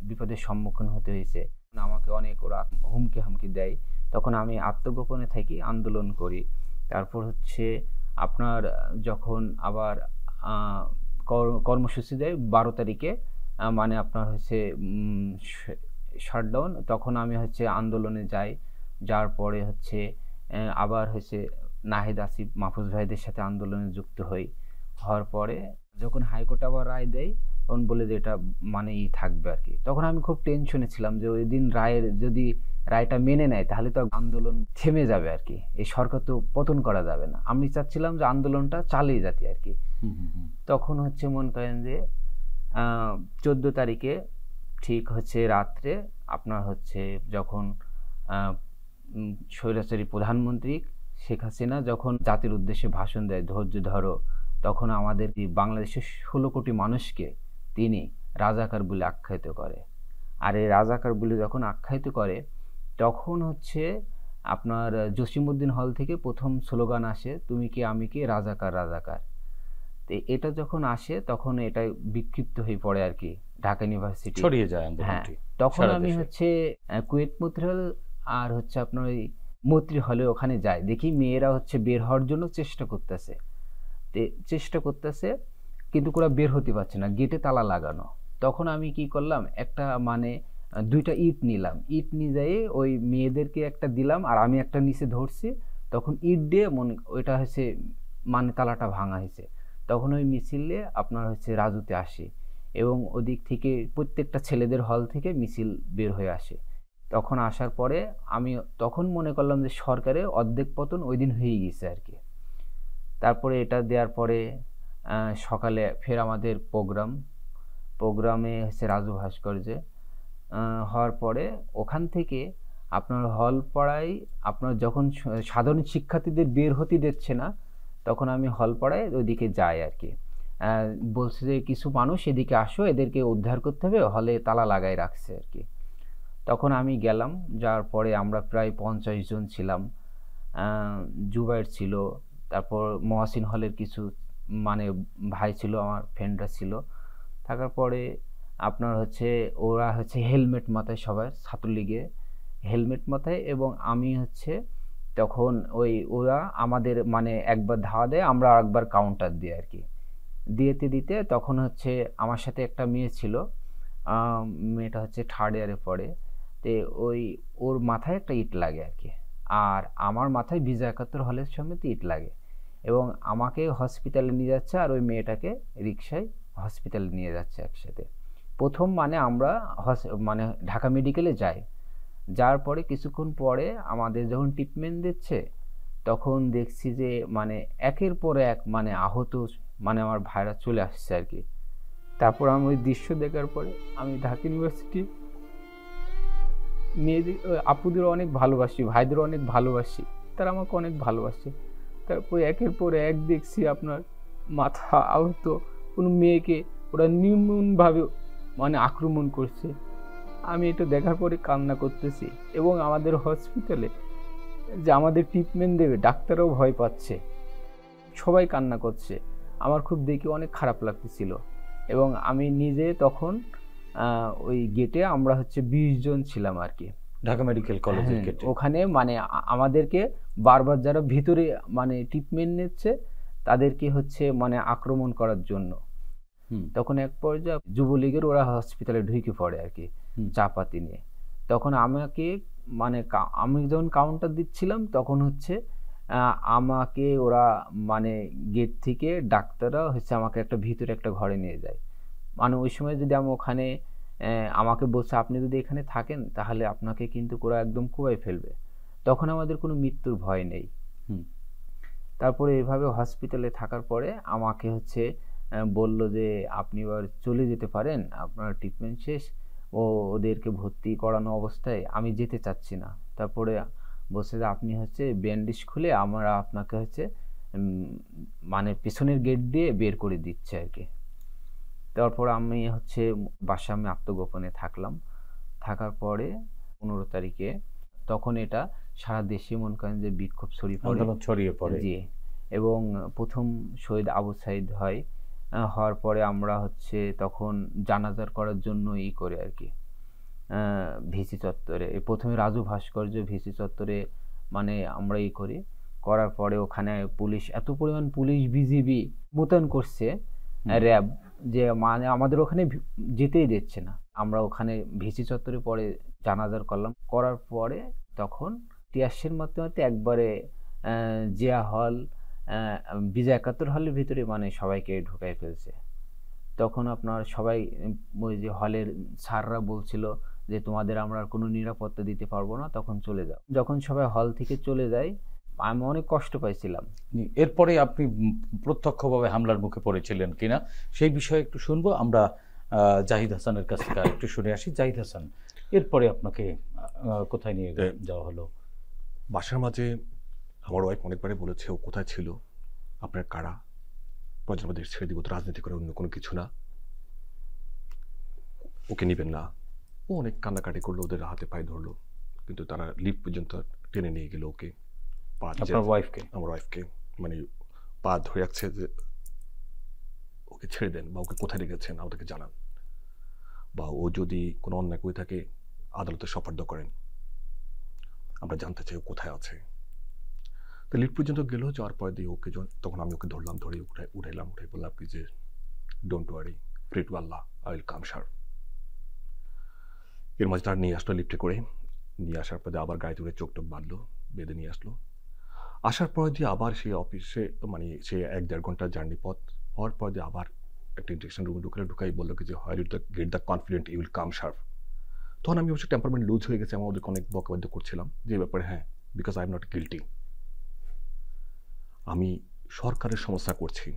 বিপদের সম্মুখীন হতে হয়েছে। আমাকে অনেক ওরা হুমকি হামকি দেয়, তখন আমি আত্মগোপনে থাকি, আন্দোলন করি। তারপর হচ্ছে আপনার যখন আবার কর্মসূচি দেয় 12 তারিখে, মানে আপনার হচ্ছে শাটডাউন, তখন আমি হচ্ছে আন্দোলনে যাই। যার পরে হচ্ছে আবার হচ্ছে নাহিদ, আসিফ, মাহফুজ ভাইদের সাথে আন্দোলনে যুক্ত হই। হওয়ার পরে যখন হাইকোর্ট আবার রায় দেয়, তখন বলে যে এটা মানেই থাকবে আর কি। তখন আমি খুব টেনশনে ছিলাম যে ওই দিন যদি রায়টা মেনে নেয় তাহলে তো আন্দোলন থেমে যাবে আর কি, এই সরকার তো পতন করা যাবে না। আমি চাচ্ছিলাম যে আন্দোলনটা চালিয়ে যেতে আর কি। তখন হচ্ছে মনে করেন যে 14 তারিখে ঠিক হচ্ছে রাত্রে আপনার হচ্ছে যখন স্বৈরাচারী প্রধানমন্ত্রী শেখ হাসিনা যখন জাতির উদ্দেশ্যে ভাষণ দেয়, ধৈর্য ধরো, তখন আমাদের বাংলাদেশের 16 কোটি মানুষকে তিনি রাজাকার বলে আখ্যায়িত করে। আর এই রাজাকার বলে যখন আখ্যায়িত করে, তখন হচ্ছে আপনার জসিমউদ্দিন হল থেকে প্রথম স্লোগান আসে, তুমি কি আমি কি, রাজাকার রাজাকার। তো এটা যখন আসে তখন এটা বিক্ষিপ্ত হয়ে পড়ে আর কি ঢাকা ইউনিভার্সিটি, ছড়িয়ে যায় হ্যাঁ। আন্দোলনটি। তখন আমি হচ্ছে কুয়েট মৈত্রী হল আর হচ্ছে আপনার ওই মৈত্রী হলে ওখানে যাই, দেখি মেয়েরা হচ্ছে বের হওয়ার জন্য চেষ্টা করতেছে, কিন্তু ওরা বের হতে পারছে না, গেটে তালা লাগানো। তখন আমি কি করলাম, একটা মানে 2টা ইট নিলাম, ইট নিয়ে যাই ওই মেয়েদেরকে একটা দিলাম আর আমি একটা নিচে ধরছি। তখন ইট দিয়ে ওইটা হচ্ছে মানে তালাটা ভাঙা হয়েছে। তখন ওই মিছিলে আপনার হচ্ছে রাজুতে আসে এবং ওদিক থেকে প্রত্যেকটা ছেলেদের হল থেকে মিছিল বের হয়ে আসে। তখন আসার পরে আমি তখন মনে করলাম যে সরকারের অর্ধেক পতন ওই দিন হয়ে গেছে আর কি। তারপরে এটা দেওয়ার পরে সকালে ফের আমাদের প্রোগ্রামে হচ্ছে রাজু ভাস্কর্যে হওয়ার পরে ওখান থেকে আপনার হল পাড়ায় আপনার যখন সাধারণ শিক্ষার্থীদের বের হতে দিচ্ছে না, তখন আমি হল পাড়ায় ওইদিকে যাই আর কি। বলছে যে কিছু মানুষ এদিকে আসো, এদেরকে উদ্ধার করতে হবে, হলে তালা লাগাই রাখছে আর কি। তখন আমি গেলাম, যাওয়ার পরে আমরা প্রায় 50 জন ছিলাম। জুবাইর ছিল, তারপর মহাসিন হলের কিছু মানে ভাই ছিল, আমার ফ্রেন্ডরা ছিল। থাকার পরে আপনার হচ্ছে ওরা হচ্ছে হেলমেট মাথায়, সবাই ছাত্রলীগে হেলমেট মাথায়, এবং আমি হচ্ছে তখন ওরা আমাদের মানে একবার ধাওয়া দেয়, আমরা আরেকবার কাউন্টার দিই আর কি। দিতে তখন হচ্ছে আমার সাথে একটা মেয়ে ছিল, মেয়েটা হচ্ছে 3rd ইয়ারে পড়ে। তো ওর মাথায় একটা ইট লাগে আর কি, আর আমার মাথায় বিজয় 71 হলের সমেত ইট লাগে, এবং আমাকে হসপিটালে নিয়ে যাচ্ছে আর ওই মেয়েটাকে রিক্সায় হসপিটালে নিয়ে যাচ্ছে একসাথে। প্রথম মানে আমরা মানে ঢাকা মেডিকেলে যাই, যাওয়ার পরে কিছুক্ষণ পরে আমাদের যখন ট্রিটমেন্ট দিচ্ছে, তখন দেখছি যে মানে একের পর এক মানে আহত মানে আমার ভাইরা চলে আসছে আর কি। তারপর আমি ওই দৃশ্য দেখার পরে আমি ঢাকা ইউনিভার্সিটি মেয়েদের আপুদের অনেক ভালোবাসি, ভাইদের অনেক ভালোবাসি, তারা আমাকে অনেক ভালোবাসে। তারপর একের পর এক দেখছি আপনার মাথা আহত কোনো মেয়েকে ওরা নির্মমভাবে মানে আক্রমণ করছে। আমি এটা দেখার পরে কান্না করতেছি, এবং আমাদের হসপিটালে যে আমাদের ট্রিটমেন্ট দেবে ডাক্তারও ভয় পাচ্ছে, সবাই কান্না করছে। আমার খুব দেখে অনেক খারাপ লাগতেছিল, এবং আমি নিজে তখন ওই গেটে আমরা হচ্ছে 20 জন ছিলাম আর কি, ঢাকা মেডিকেল কলেজের গেটে। ওখানে মানে আমাদেরকে বারবার যারা ভিতরে মানে ট্রিটমেন্ট নিচ্ছে তাদেরকে হচ্ছে মানে আক্রমণ করার জন্য। তখন এক পর্যায়ে যুবলীগের ওরা হসপিটালে ঢুকে পড়ে আর কি চাপাতি নিয়ে। তখন আমাকে মানে আমি যখন কাউন্টার দিচ্ছিলাম, তখন হচ্ছে আমাকে ওরা মানে গেট থেকে ডাক্তাররা হচ্ছে আমাকে একটা ভিতরে একটা ঘরে নিয়ে যায়। মানে ওই সময় যদি আমি ওখানে আমাকে বলছে আপনি যদি এখানে থাকেন তাহলে আপনাকে কিন্তু ওরা একদম কুয়াই ফেলবে। তখন আমাদের কোনো মৃত্যুর ভয় নেই। তারপরে এইভাবে হসপিটালে থাকার পরে আমাকে হচ্ছে বলল যে আপনি এবার চলে যেতে পারেন, আপনার ট্রিটমেন্ট শেষ। ওদেরকে ভর্তি করানো অবস্থায় আমি যেতে চাচ্ছি না। তারপরে বলছে যে আপনি হচ্ছে ব্যান্ডেজ খুলে আমরা আপনাকে হচ্ছে মানে পেছনের গেট দিয়ে বের করে দিচ্ছে আর কি। তারপর আমি হচ্ছে বাসায় আমি আত্মগোপনে থাকলাম। থাকার পরে 15 তারিখে তখন এটা সারা দেশে মনে করেন যে বিক্ষোভ ছড়িয়ে পড়ে। জি, এবং প্রথম শহীদ আবু সাইদ হয়। হওয়ার পরে আমরা হচ্ছে তখন জানাজার করার জন্য করে আর কি। ভিসি চত্বরে, এই প্রথমে রাজু ভাস্কর্য ভিসি চত্বরে মানে আমরা করার পরে ওখানে পুলিশ, এত পরিমাণ পুলিশ বিজিবি মোতায়েন করছে, র্যাব, যে মানে আমাদের ওখানে যেতেই দিচ্ছে না। আমরা ওখানে ভিসি চত্বরে পরে জানাজার করার পরে তখন টিয়াসের মাধ্যমে একবারে জিয়া হল, বিজয় 71 হলের ভিতরে মানে সবাইকে ঢুকাই ফেলছে। তখন আপনার সবাই ওই যে হলের স্যাররা বলছিল যে তোমাদের আমরা কোনো নিরাপত্তা দিতে পারবো না, তখন চলে যাও। যখন সবাই হল থেকে চলে যায় আমি অনেক কষ্ট পাইছিলাম। এরপরে আপনি প্রত্যক্ষভাবে হামলার মুখে পড়েছিলেন কিনা সেই বিষয়ে একটু শুনবো আমরা। জাহিদ হাসানের কাছ থেকে একটু শুনে আসি। জাহিদ হাসান, এরপরে আপনাকে কোথায় নিয়ে যাওয়া হলো? বাসার মাঝে আমার ওয়াইফ অনেকবারই বলেছে ও কোথায় ছিল, আপনার কারা, প্রয়োজন দেশ ছেড়ে দিব, তো রাজনীতি করে অন্য কোনো কিছু না, ওকে নিবেন না। ও অনেক কান্নাকাটি করলো, ওদের হাতে পায়ে ধরলো, কিন্তু তারা লিফট পর্যন্ত টেনে নিয়ে গেল ওকে। আমার ওয়াইফকে মানে পা ধরে রাখছে যে ওকে ছেড়ে দেন, বা ওকে কোথায় রেখেছেন আমাদেরকে জানান, বা ও যদি কোনো অন্যায় করে থাকে আদালতে সোপর্দ করেন, আমরা জানতে চাই ও কোথায় আছে। তো লিফট পর্যন্ত গেল, যাওয়ার পরে দিয়ে ওকে তখন আমি ওকে ধরলাম, ধরে উঠাই বললাম কি যে don't worry, pray to Allah, I will come sharp. এর মাঝে তার নিয়ে আসলো লিফটে করে, নিয়ে আসার পরে আবার গাড়ি তুলে চোখ টোক বাঁধলো, বেঁধে নিয়ে আসলো। আসার পরে দিয়ে আবার সেই অফিসে মানে সে 1-1.5 ঘন্টার জার্নি পথ হওয়ার পর দিয়ে আবার একটা ইনজেকশন রুমে ঢুকাই বললো কি যে where you get the confident you will come sharp. তখন আমি অবশ্যই টেম্পারমেন্ট লুজ হয়ে গেছে, আমি ওদেরকে অনেক বকাবাদ্য করছিলাম যে ব্যাপারে, হ্যাঁ, because I am not guilty. আমি সরকারের সমস্যা করছি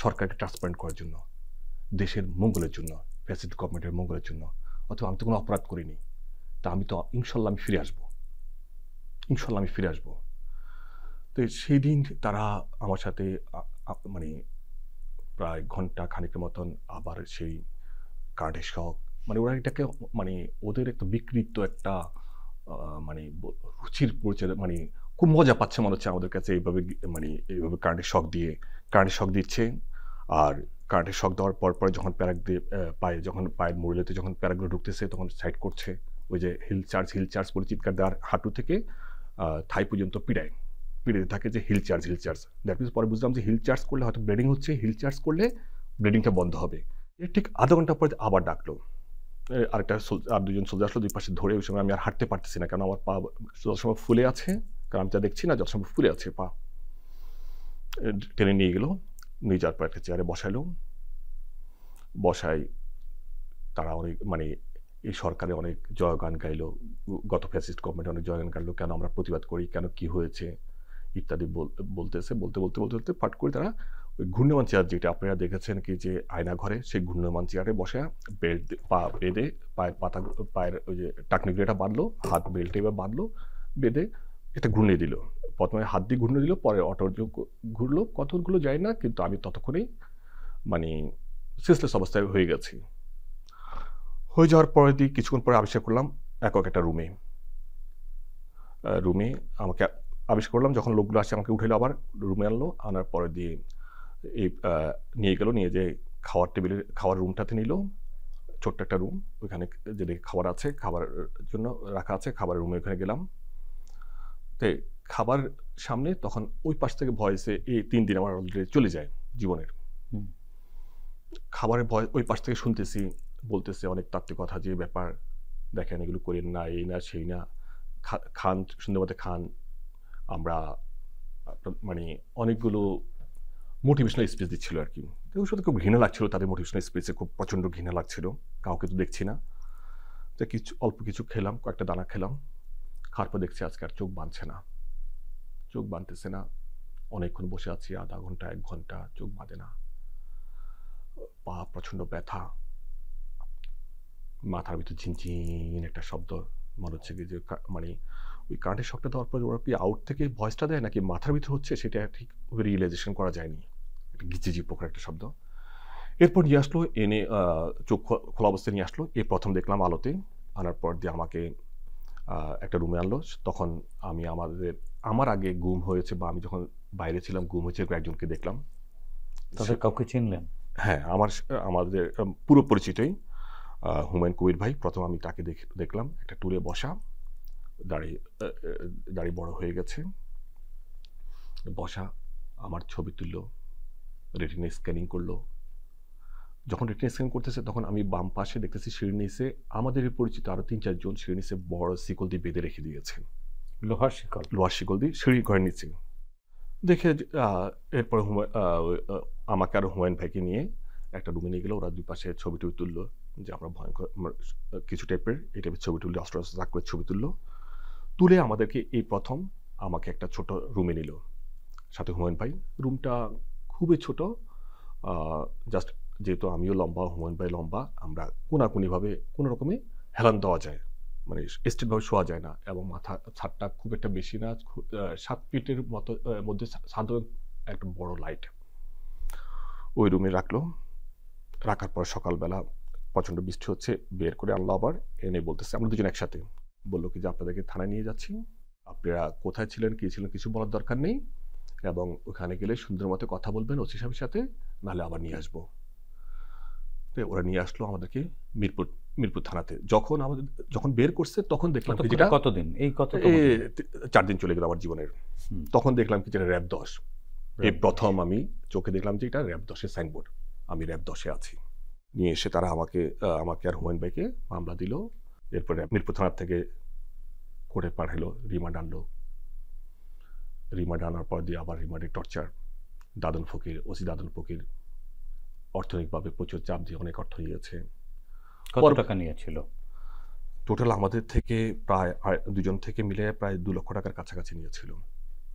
সরকারকে ট্রান্সপারেন্ট করার জন্য, দেশের মঙ্গলের জন্য, ফ্যাসিস্ট গভর্নমেন্টের মঙ্গলের জন্য, অথবা আমি তো কোনো অপরাধ করিনি। তা আমি তো ইনশাল্লাহ আমি ফিরে আসবো। তো সেই দিন তারা আমার সাথে মানে প্রায় ঘন্টা খানিকের মতন আবার সেই কার্ডের শখ, মানে ওরা এটাকে মানে ওদের একটা বিকৃত একটা মানে রুচির পরিচয়, মানে খুব মজা পাচ্ছে মনে হচ্ছে আমাদের কাছে এইভাবে কারেন্টের শক দিচ্ছে। আর কারেন্টের শক দেওয়ার পর যখন প্যারাক দিয়ে পায়ের মুড়িলেতে যখন প্যারাকগুলো ঢুকতেছে তখন সাইড করছে, ওই যে হিল চার্জ বলে চিৎকার দেওয়ার, হাঁটু থেকে থাই পর্যন্ত পিড়ে থাকে যে হিল চার্জ। দ্যাট মিনস পরে বুঝলাম যে হিল চার্জ করলে হয়তো ব্লিডিং হচ্ছে, হিল চার্জ করলে ব্লিডিংটা বন্ধ হবে। এর ঠিক আধা ঘন্টা পরে আবার ডাকলো, আর দুজন সোলজার আসলো, দুই পাশে ধরে। ওই সময় আমি আর হাঁটতে পারতেছি না, কারণ আমার পা যতসময় ফুলে আছে, কারণ আমি যা দেখছি না, যতসময় ফুলে আছে পা। টেনে নিয়ে গেলো, নিয়ে যাওয়ার পর একটা চেয়ারে বসাই। তারা অনেক মানে এই সরকারে অনেক জয়গান গাইলো, গত ফ্যাসিস্ট গভর্নমেন্ট অনেক জয়গান গাইলো, কেন আমরা প্রতিবাদ করি, কেন কি হয়েছে ইত্যাদি বলতে পাঠ করে তারা ওই ঘূর্ণমান চেয়ার, যেটা আপনারা দেখেছেন কি যে আয়না ঘরে, সেই ঘূর্ণমান চেয়ারে বসে বেল্ট পা বেঁধে পায়ের ওই যে টাকনিগুলোটা বাঁধলো, হাত বেল্টে এবার বাঁধলো, বেঁধে এটা ঘূর্ণিয়ে দিল। প্রথমে হাত দিয়ে ঘূর্ণিয়ে দিল, পরে অটো ঘুরলো, কতগুলো যায় না, কিন্তু আমি ততক্ষণেই মানে সেন্সলেস অবস্থায় হয়ে গেছি। হয়ে যাওয়ার পরে দিয়ে কিছুক্ষণ পরে আবিষ্কার করলাম একটা রুমে আমাকে আবিষ্কার করলাম। যখন লোকগুলো আসে আমাকে উঠে আবার রুমে আনলো, আনার পরে দিয়ে এই নিয়ে গেল, নিয়ে যে খাওয়ার রুমটাতে নিল, ছোট্ট একটা রুম, ওইখানে যে খাবার আছে, খাবার জন্য রাখা আছে, খাবার রুমে ওখানে গেলাম। তো খাবার সামনে তখন ওই পাশ থেকে ভয়েসে এই 3 দিন আমার অলরেডি চলে যায় জীবনের। খাবারের ভয় ওই পাশ থেকে শুনতেছি, বলতেছে অনেক তাত্ত্বিক কথা, যে ব্যাপার দেখেন এগুলো করেন না, এই না সেই না, খান সুন্দর মতো খান। আমরা মানে অনেকগুলো মোটিভেশনাল স্পিচ দিচ্ছিল আর কি। তো ওর সাথে খুব ঘৃণা লাগছিল, তাদের মোটিভেশনাল স্পিচে খুব প্রচণ্ড ঘৃণা লাগছিল, কাউকে তো দেখছি না। তো অল্প কিছু খেলাম, কয়েকটা দানা খেলাম, খাওয়ার পর দেখছি আজকে আর চোখ বাঁধতেছে না। অনেকক্ষণ বসে আছি, আধা ঘন্টা 1 ঘন্টা, চোখ বাঁধে না, পা প্রচণ্ড ব্যথা, মাথার ভিতর ঝিনঝিন একটা শব্দ, মনে হচ্ছে কি যে মানে ওই কারেন্টের শকটা দেওয়ার পর ওরা কি আউট থেকে ভয়েসটা দেয় নাকি মাথার ভিতর হচ্ছে সেটা ঠিক রিয়েলাইজেশন করা যায়নি, একটা গিচিজি প্রকার একটা শব্দ। এরপর নিয়ে আসলো, এনে চোখ খোলা অবস্থায় নিয়ে আসলো, এই প্রথম দেখলাম আলোতে। আনার পর দিয়ে আমাকে একটা রুমে আনলো। তখন আমি আমার আগে গুম হয়েছে, বা আমি যখন বাইরে ছিলাম গুম হয়েছে কয়েকজনকে দেখলাম। তাদের কাউকে চিনলেন? হ্যাঁ, আমাদের পুরো পরিচিতই। হুমায়ুন কবির ভাই, প্রথম আমি তাকে দেখলাম একটা টুলে বসা, দাড়ি বড় হয়ে গেছে, বসা, আমার ছবি তুললো, রেটিনা স্ক্যানিং করলো। যখন রেটিনা স্ক্যান করতেছে তখন আমি বাম পাশে দেখতেছি সিঁড়ির নিচে আমাদের পরিচিত আরো 3-4 জন সিঁড়ির নিচে বড় শিকল দিয়ে বেঁধে রেখে দিয়েছেন, লোহার শিকল দিয়ে সিঁড়ি ঘরের নিচে। দেখে এরপর আমাকে আর হুমায়ুন ভাইকে নিয়ে একটা রুমে নিয়ে গেলো। ওরা দুই পাশে ছবি টবি তুললো, যে আমরা ভয়ঙ্কর কিছু টাইপের এই টাইপের ছবি তুললো, অস্ত্র অস্ত্র করে ছবি তুললো। তুলে আমাদেরকে এই প্রথম আমাকে একটা ছোট রুমে নিল, সাথে হুমায়ুন ভাই। রুমটা খুবই ছোট, জাস্ট যেহেতু আমিও লম্বা, হুমায়ুন ভাই লম্বা, আমরা কোনাকুনিভাবে কোনো রকমে হেলান দেওয়া যায়, মানে স্ট্রেটভাবে শোয়া যায় না। এবং মাথা ছাদটা খুব একটা বেশি না, 7 ফিটের মতো মধ্যে শান্ত একটা বড় লাইট ওই রুমে রাখলো। রাখার পর সকালবেলা প্রচণ্ড বৃষ্টি হচ্ছে, বের করে আনলো, আবার এনে বলতেছে, আমরা দুজন একসাথে, বললো কি যে আপনাদেরকে থানায় নিয়ে যাচ্ছি, আপনারা কোথায় ছিলেন কী ছিলেন কিছু বলার দরকার নেই, এবং ওখানে গেলে সুন্দর মতো কথা বলবেন ওসি সাহেবের সাথে, নাহলে আবার নিয়ে আসবো। তো ওরা নিয়ে আসলো আমাদেরকে মিরপুর থানাতে। যখন বের করছে তখন দেখলাম কি যেটা কতদিন, এই 4 দিন চলে গেল আমার জীবনের। তখন দেখলাম কি যেটা র্যাব 10, এই প্রথম আমি চোখে দেখলাম যে এটা র্যাব 10-এর সাইনবোর্ড, আমি র্যাব 10-এ আছি। নিয়ে এসে তারা আমাকে আর হুমায়ুন ভাইকে মামলা দিল। এরপরে মিরপুর থানার থেকে কোর্টে পাঠালো, রিমান্ড আনলো। রিমান্ড আনার পর দিয়ে আবার রিমান্ডে টর্চার, দাদন ফকির, ওসি দাদন ফকির অর্থনৈতিকভাবে প্রচুর চাপ দিয়ে অনেক অর্থ নিয়েছে। কত টাকা নিয়েছিল? টোটাল আমাদের থেকে প্রায় দুজন থেকে মিলে প্রায় 2 লক্ষ টাকার কাছাকাছি নিয়েছিল।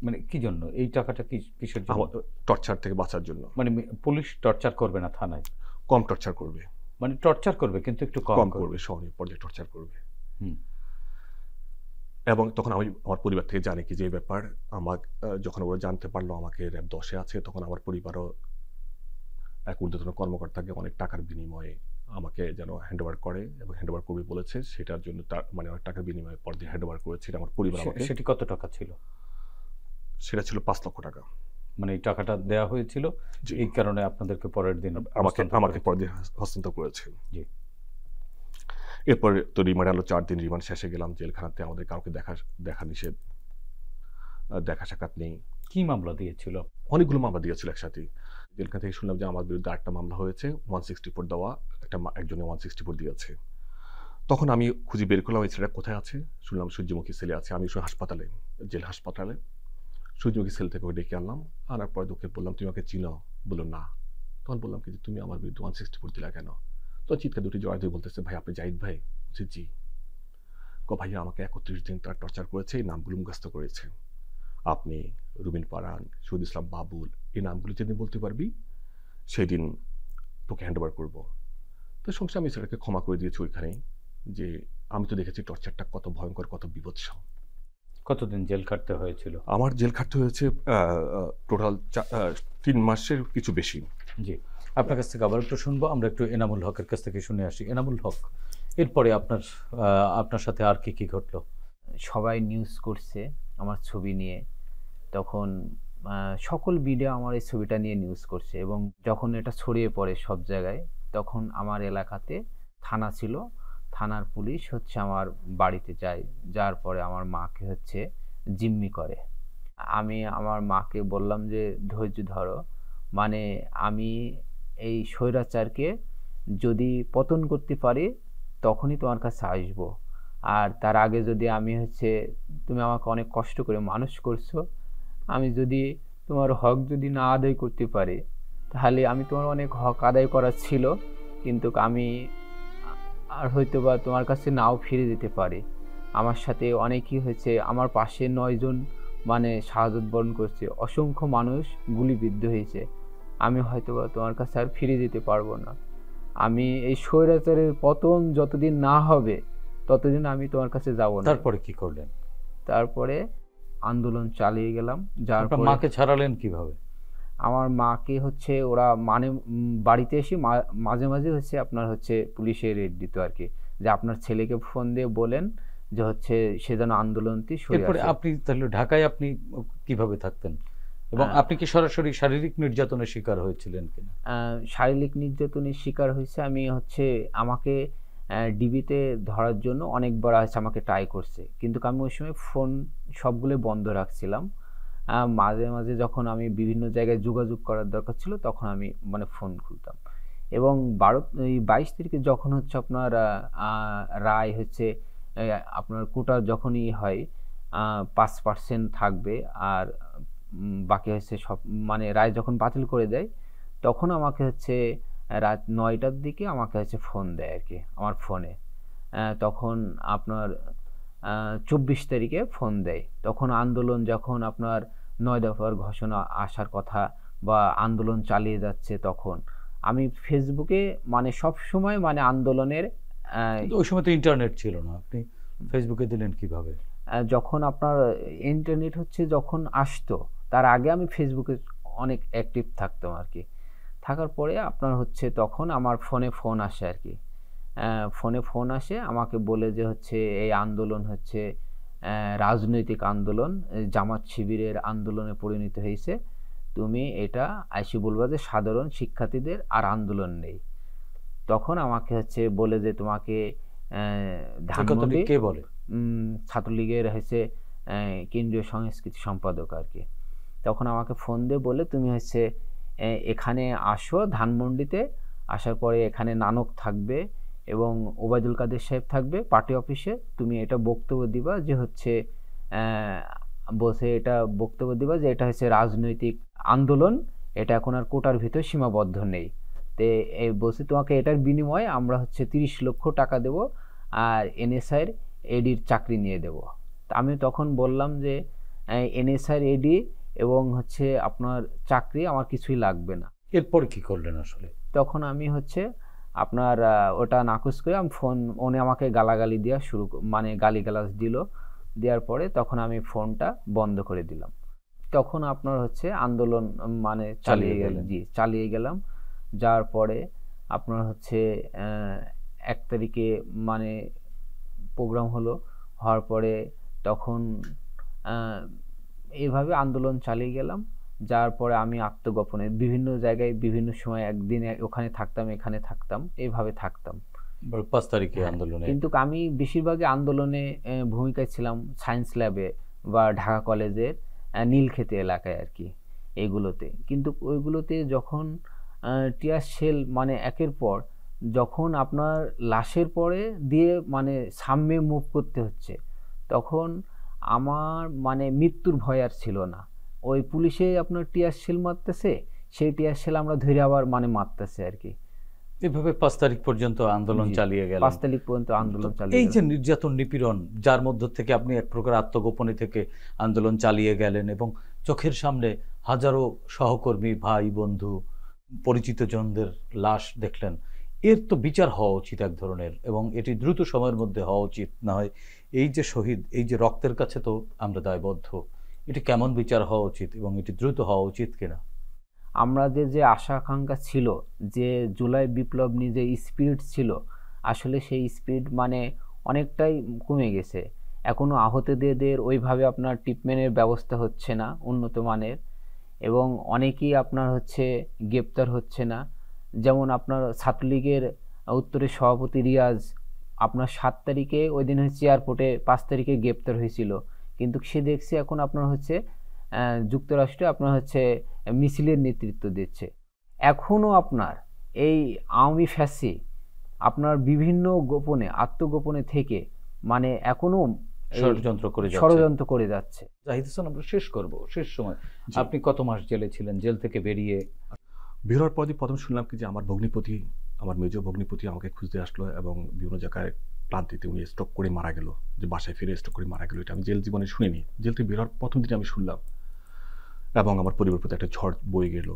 মানে কি জন্য এই টাকাটা, কিসের জন্য? টর্চার থেকে বাঁচার জন্য। মানে পুলিশ টর্চার করবে না থানায়? কম টর্চার করবে, মানে টর্চার করবে কিন্তু একটু কম করবে, সহনীয় পর্যায়ে টর্চার করবে। এবং তখন আমি আমার পরিবার থেকে জানি কি যে এই ব্যাপার। যখন ওরা জানতে পারলো আমাকে র্যাব 10-এ আছে, তখন আমার পরিবারও এক ঊর্ধ্বতন কর্মকর্তাকে অনেক টাকার বিনিময়ে আমাকে যেন হ্যান্ডওভার করে, এবং হ্যান্ডওভার করবে বলেছে। সেটার জন্য মানে অনেক টাকার বিনিময়ে পর দিয়ে হ্যান্ডওভার করেছিল আমার পরিবার আমাকে। সেটি কত টাকা ছিল? সেটা ছিল 5 লক্ষ টাকা। মানে এই টাকাটা দেওয়া হয়েছিল, এই কারণে আপনাদেরকে পরের দিন আমাকে পর দিয়ে হস্তান্তর করেছে। জি। এরপর তো রিমান্ড আলো 4 দিন, রিমান্ড শেষে গেলাম জেলখানাতে। আমাদের কাউকে দেখা নিষেধ, দেখা সাক্ষাৎ নেই। কি মামলা দিয়েছিল? অনেকগুলো মামলা দিয়েছিল একসাথে। জেলখানা থেকে শুনলাম যে আমার বিরুদ্ধে একটা মামলা হয়েছে, 164 দেওয়া, একজনে 164 দিয়েছে। তখন আমি খুঁজে বের করলাম এই ছেলেটা কোথায় আছে। শুনলাম সূর্যমুখী সেলে আছে। আমি হাসপাতালে, জেল হাসপাতালে সূর্যমুখী সেল থেকে ডেকে আনলাম। আনার পরে দুঃখে বললাম, তুমি আমাকে চিনো? বললো না। তখন বললাম কি যে তুমি আমার বিরুদ্ধে 164 দিলা কেন? তো চিৎকার দুটি জড়াই দিয়ে বলতেছে, ভাই আপনি জাহিদ ভাই? বলছি জি। ভাইয়া আমাকে 31 দিন তার টর্চার করেছে, এই নামগুলো মুখস্থ করেছে। আপনি, রুবিন পারান, শহীদ ইসলাম বাবুল, এই নামগুলো যেদিন বলতে পারবি সেদিন তোকে হ্যান্ডওভার করবো। তো সংসার আমি সেটাকে ক্ষমা করে দিয়েছি ওইখানেই, যে আমি তো দেখেছি টর্চারটা কত ভয়ঙ্কর, কত বিভৎস। কতদিন জেল খাটতে হয়েছিল? আমার জেল খাটতে হয়েছে টোটাল 3 মাসের কিছু বেশি। জি, আপনার কাছ থেকে আবার একটু শুনবো। আমরা একটু এনামুল হকের কাছ থেকে শুনে আসি। এনামুল হক, এরপরে আপনার সাথে আর কি ঘটলো? সবাই নিউজ করছে আমার ছবি নিয়ে, তখন সকল মিডিয়া আমার এই ছবিটা নিয়ে নিউজ করছে, এবং যখন এটা ছড়িয়ে পড়ে সব জায়গায়, তখন আমার এলাকাতে থানা ছিল, থানার পুলিশ আমার বাড়িতে যায়, যার পরে আমার মাকে জিম্মি করে। আমি আমার মাকে বললাম যে ধৈর্য ধরো, মানে আমি এই স্বৈরাচারকে যদি পতন করতে পারি তখনই তোমার কাছে আসবো, আর তার আগে যদি আমি তুমি আমাকে অনেক কষ্ট করে মানুষ করছো, আমি যদি তোমার হক যদি না আদায় করতে পারি, তাহলে আমি তোমার অনেক হক আদায় করার ছিল, কিন্তু আমি আর হয়তোবা তোমার কাছে নাও ফিরে দিতে পারি। আমার সাথে অনেকই আমার পাশে 9 জন মানে শাহাদত বরণ করছে, অসংখ্য মানুষ গুলিবিদ্ধ হয়েছে। আমি হয়তোবা তোমার কাছে আর ফিরে যেতে পারবো না। আমি এই স্বৈরাচারের পতন যতদিন না হবে ততদিন আমি তোমার কাছে যাব না। তারপরে কি করলেন? তারপরে আন্দোলন চালিয়ে গেলাম। যার পরে মাকে ছাড়ালেন কিভাবে? আমার মাকে ওরা মানে বাড়িতে এসে মাঝে মাঝে আপনার পুলিশের রেড দিত আর কি, যে আপনার ছেলেকে ফোন দিয়ে বলেন যে সে যেন আন্দোলনটি সরে আসে। এরপরে আপনি তাহলে ঢাকায় আপনি কিভাবে থাকতেন, এবং আপনি কি সরাসরি শারীরিক নির্যাতনের শিকার হয়েছিলেন কিনা? শারীরিক নির্যাতনের শিকার হয়েছে আমি আমাকে ডিবিতে ধরার জন্য অনেকবার হচ্ছে আমাকে ট্রাই করছে, কিন্তু আমি ওই সময় ফোন সবগুলো বন্ধ রাখছিলাম। মাঝে মাঝে যখন আমি বিভিন্ন জায়গায় যোগাযোগ করার দরকার ছিল তখন আমি মানে ফোন খুলতাম। এবং 22 তারিখে যখন হচ্ছে আপনার রায় হচ্ছে আপনার কোটা যখনই হয় 5% থাকবে আর বাকি হচ্ছে সব মানে রায় যখন বাতিল করে দেয় তখন আমাকে হচ্ছে রাত 9টার দিকে আমাকে হচ্ছে ফোন দেয় আর কি আমার ফোনে। তখন আপনার 24 তারিখে ফোন দেয়। তখন আন্দোলন যখন আপনার 9 দফার ঘোষণা আসার কথা বা আন্দোলন চালিয়ে যাচ্ছে, তখন আমি ফেসবুকে মানে সব সময় মানে আন্দোলনের ওই সময় তো ইন্টারনেট ছিল না, আপনি ফেসবুকে দিলেন কিভাবে? যখন আপনার ইন্টারনেট হচ্ছে যখন আসতো তার আগে আমি ফেসবুকে অনেক অ্যাক্টিভ থাকতাম আর কি। থাকার পরে আপনার হচ্ছে তখন আমার ফোনে ফোন আসে আর কি। ফোনে ফোন আসে আমাকে বলে যে হচ্ছে এই আন্দোলন হচ্ছে রাজনৈতিক আন্দোলন, জামাত শিবিরের আন্দোলনে পরিণত হয়েছে, তুমি এটা আইসি বলবা যে সাধারণ শিক্ষার্থীদের আর আন্দোলন নেই। তখন আমাকে হচ্ছে বলে যে তোমাকে ধানমন্ডি কে বলে? ছাত্রলীগের হচ্ছে কেন্দ্রীয় সংস্কৃতি সম্পাদক আর কি। তখন আমাকে ফোন দিয়ে বলে তুমি হচ্ছে এখানে আসো ধানমন্ডিতে, আসার পরে এখানে নানক থাকবে এবং ওবায়দুল কাদের সাহেব থাকবে পার্টি অফিসে, তুমি এটা বক্তব্য দিবা যে হচ্ছে বসে এটা বক্তব্য দিবা যে এটা হচ্ছে রাজনৈতিক আন্দোলন, এটা এখন আর কোটার ভিতর সীমাবদ্ধ নেই। তে এই বসে তোমাকে এটার বিনিময়ে আমরা হচ্ছে 30 লক্ষ টাকা দেব আর এনএসআইয়ের এডির চাকরি নিয়ে দেব। আমি তখন বললাম যে এনএসআইয়ের এডি এবং হচ্ছে আপনার চাকরি আমার কিছুই লাগবে না। এরপর কি করলেন আসলে? তখন আমি হচ্ছে আপনার ওটা নাকচ করে আমি ফোন, উনি আমাকে গালাগালি দেওয়া মানে গালিগালাজ দিল, দেওয়ার পরে তখন আমি ফোনটা বন্ধ করে দিলাম। তখন আপনার হচ্ছে আন্দোলন মানে চালিয়ে গেলাম। যাওয়ার পরে আপনার হচ্ছে 1 তারিখে মানে প্রোগ্রাম হলো, হওয়ার পরে তখন এইভাবে আন্দোলন চালিয়ে গেলাম। যার পরে আমি আত্মগোপনে বিভিন্ন জায়গায় বিভিন্ন সময় একদিন ওখানে থাকতাম এখানে থাকতাম, এইভাবে থাকতাম। 5 তারিখে আন্দোলনে কিন্তু আমি বেশিরভাগই আন্দোলনে ভূমিকায় ছিলাম সায়েন্স ল্যাবে বা ঢাকা কলেজের নীলক্ষেতে এলাকায় আর কি, এগুলোতে। কিন্তু ওইগুলোতে যখন টিয়ার শেল মানে একের পর যখন আপনার লাশের পরে দিয়ে মানে সামনে মুভ করতে হচ্ছে, তখন আমার মানে মৃত্যুর ভয় আর ছিল না। ওই পুলিশে আপনার টিয়ার শেল মারতেছে, সেই টিয়ার শেল আমরা ধরে আবার মানে মারতেছে আর কি। এভাবে 5 তারিখ পর্যন্ত আন্দোলন চালিয়ে গেল। 5 তারিখ পর্যন্ত আন্দোলন চালিয়ে এই যে নির্যাতন নিপীড়ন, যার মধ্য থেকে আপনি এক প্রকার আত্মগোপনে থেকে আন্দোলন চালিয়ে গেলেন এবং চোখের সামনে হাজারো সহকর্মী ভাই বন্ধু পরিচিত জনদের লাশ দেখলেন, এর তো বিচার হওয়া উচিত এক ধরনের, এবং এটি দ্রুত সময়ের মধ্যে হওয়া উচিত। না হয় এই যে শহীদ, এই যে রক্তের কাছে তো আমরা দায়বদ্ধ, এটি কেমন বিচার হওয়া উচিত এবং এটি দ্রুত হওয়া উচিত কিনা? আমরা যে আশা আকাঙ্ক্ষা ছিল যে জুলাই বিপ্লব নিয়ে যে স্পিরিট ছিল, আসলে সেই স্পিরিট মানে অনেকটাই কমে গেছে। এখনো আহতদের ওইভাবে আপনার ট্রিটমেন্টের ব্যবস্থা হচ্ছে না উন্নত মানের, এবং অনেকেই আপনার হচ্ছে গ্রেপ্তার হচ্ছে না। যেমন আপনার ছাত্রলীগের উত্তরের সভাপতি রিয়াজ আপনার 7 তারিখে ওই দিন হচ্ছে এয়ারপোর্টে 5 তারিখে গ্রেপ্তার হয়েছিল, কিন্তু সে দেখছি এখন আপনার হচ্ছে যুক্তরাষ্ট্রে আপনার হচ্ছে মিছিলের নেতৃত্ব দিচ্ছে। এখনও আপনার এই আওয়ামী ফ্যাসি আপনার বিভিন্ন গোপনে আত্মগোপনে থেকে মানে এখনো ষড়যন্ত্র করে যাচ্ছে। জাহিদ হাসান, আমরা শেষ করব, শেষ সময় আপনি কত মাস জেলে ছিলেন? জেল থেকে বেরিয়ে বের হওয়ার পরই প্রথম শুনলাম কি যে আমার ভগ্নিপতি, আমার মেজ ভগ্নিপতি আমাকে খুঁজতে আসলো এবং বিভিন্ন জায়গায় প্রান্তিতে উনি স্ট্রোক করে মারা গেল, যে বাসায় ফিরে স্ট্রোক করে মারা গেল। এটা আমি জেল জীবনে শুনিনি। জেল থেকে বের হওয়ার প্রথম দিনে আমি শুনলাম, এবং আমার পরিবারের প্রতি একটা ঝড় বয়ে গেল।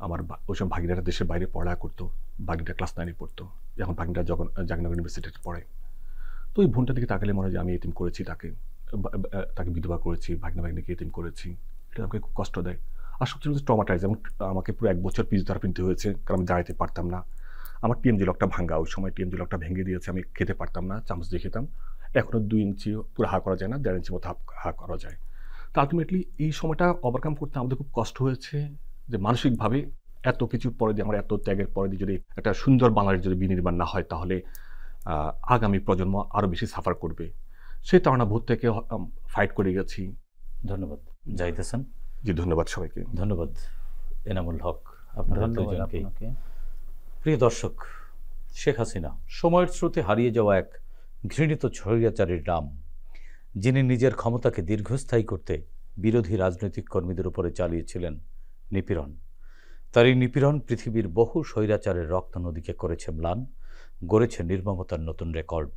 আমার ওই সময় ভাগিনারা দেশের বাইরে পড়া করতো, ভাগিনটা ক্লাস 9-এ পড়তো, এখন ভাগিনটা যখন জাহাঙ্গীরনগর ইউনিভার্সিটিতে পড়ে। তো ওই বোনটার দিকে তাকালে মনে হয় যে আমি এতিম করেছি, তাকে বিধবা করেছি, ভাগিনাকে এতিম করেছি। এটা আমাকে খুব কষ্ট দেয়। আর সবচেয়ে ট্রমাটাইজ, এবং আমাকে পুরো 1 বছর ফিজিওথেরাপি নিতে হয়েছে, কারণ আমি দাঁড়াতে পারতাম না। আমার টিএমজি লকটা ভাঙা, ওই সময় টিএমজি লকটা ভেঙে দিয়েছে, আমি খেতে পারতাম না, চামচ দিয়ে খেতাম। এখনও 2 ইঞ্চি পুরো হা করা যায় না, 1.5 ইঞ্চি মতো হা করা যায়। তো আলটিমেটলি এই সময়টা ওভারকাম করতে আমাদের খুব কষ্ট হয়েছে, যে মানসিকভাবে এত কিছুর পরে দিয়ে, আমার এত ত্যাগের পরে দিয়ে যদি একটা সুন্দর বাংলাদেশ যদি বিনির্মাণ না হয়, তাহলে আগামী প্রজন্ম আরও বেশি সাফার করবে। সেই তাড়না ভূত থেকে ফাইট করে গেছি। ধন্যবাদ জাহিদ হাসান। জি, ধন্যবাদ সবাইকে। ধন্যবাদ এনামুল হক, আপনাদের দুজনকে। প্রিয় দর্শক, শেখ হাসিনা সময়ের স্রোতে হারিয়ে যাওয়া এক ঘৃণিত স্বৈরাচারীর নাম, যিনি নিজের ক্ষমতাকে দীর্ঘস্থায়ী করতে বিরোধী রাজনৈতিক কর্মীদের উপরে চালিয়েছিলেন নিপীড়ন। তার এই নিপীড়ন পৃথিবীর বহু স্বৈরাচারের রক্ত নদীকে করেছে ম্লান, গড়েছে নির্মমতার নতুন রেকর্ড।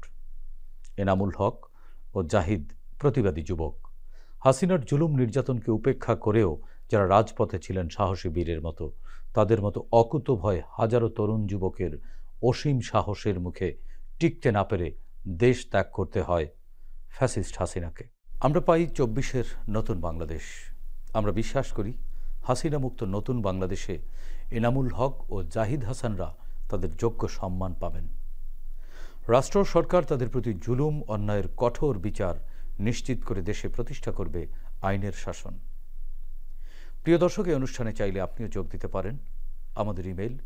এনামুল হক ও জাহিদ প্রতিবাদী যুবক। হাসিনার জুলুম নির্যাতনকে উপেক্ষা করেও যারা রাজপথে ছিলেন সাহসী বীরের মতো, তাদের মতো অকুতোভয় হাজারো তরুণ যুবকের অসীম সাহসের মুখে টিকতে না পেরে দেশ ত্যাগ করতে হয় ফ্যাসিস্ট হাসিনাকে। আমরা পাই 24-এর নতুন বাংলাদেশ। আমরা বিশ্বাস করি হাসিনা মুক্ত নতুন বাংলাদেশে এনামুল হক ও জাহিদ হাসানরা তাদের যোগ্য সম্মান পাবেন। রাষ্ট্র সরকার তাদের প্রতি জুলুম অন্যায়ের কঠোর বিচার নিশ্চিত করে দেশে প্রতিষ্ঠা করবে আইনের শাসন। প্রিয় দর্শক, এই অনুষ্ঠানে চাইলে আপনিও যোগ দিতে পারেন। আমাদের ইমেল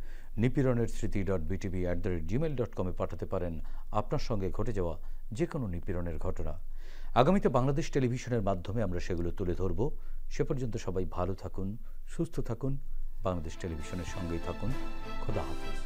nipironerstriti.btv@gmail.com পাঠাতে পারেন আপনার সঙ্গে ঘটে যাওয়া যে কোনো নিপীড়নের ঘটনা। আগামীতে বাংলাদেশ টেলিভিশনের মাধ্যমে আমরা সেগুলো তুলে ধরব। সে পর্যন্ত সবাই ভালো থাকুন, সুস্থ থাকুন, বাংলাদেশ টেলিভিশনের সঙ্গেই থাকুন। খোদা হাফেজ।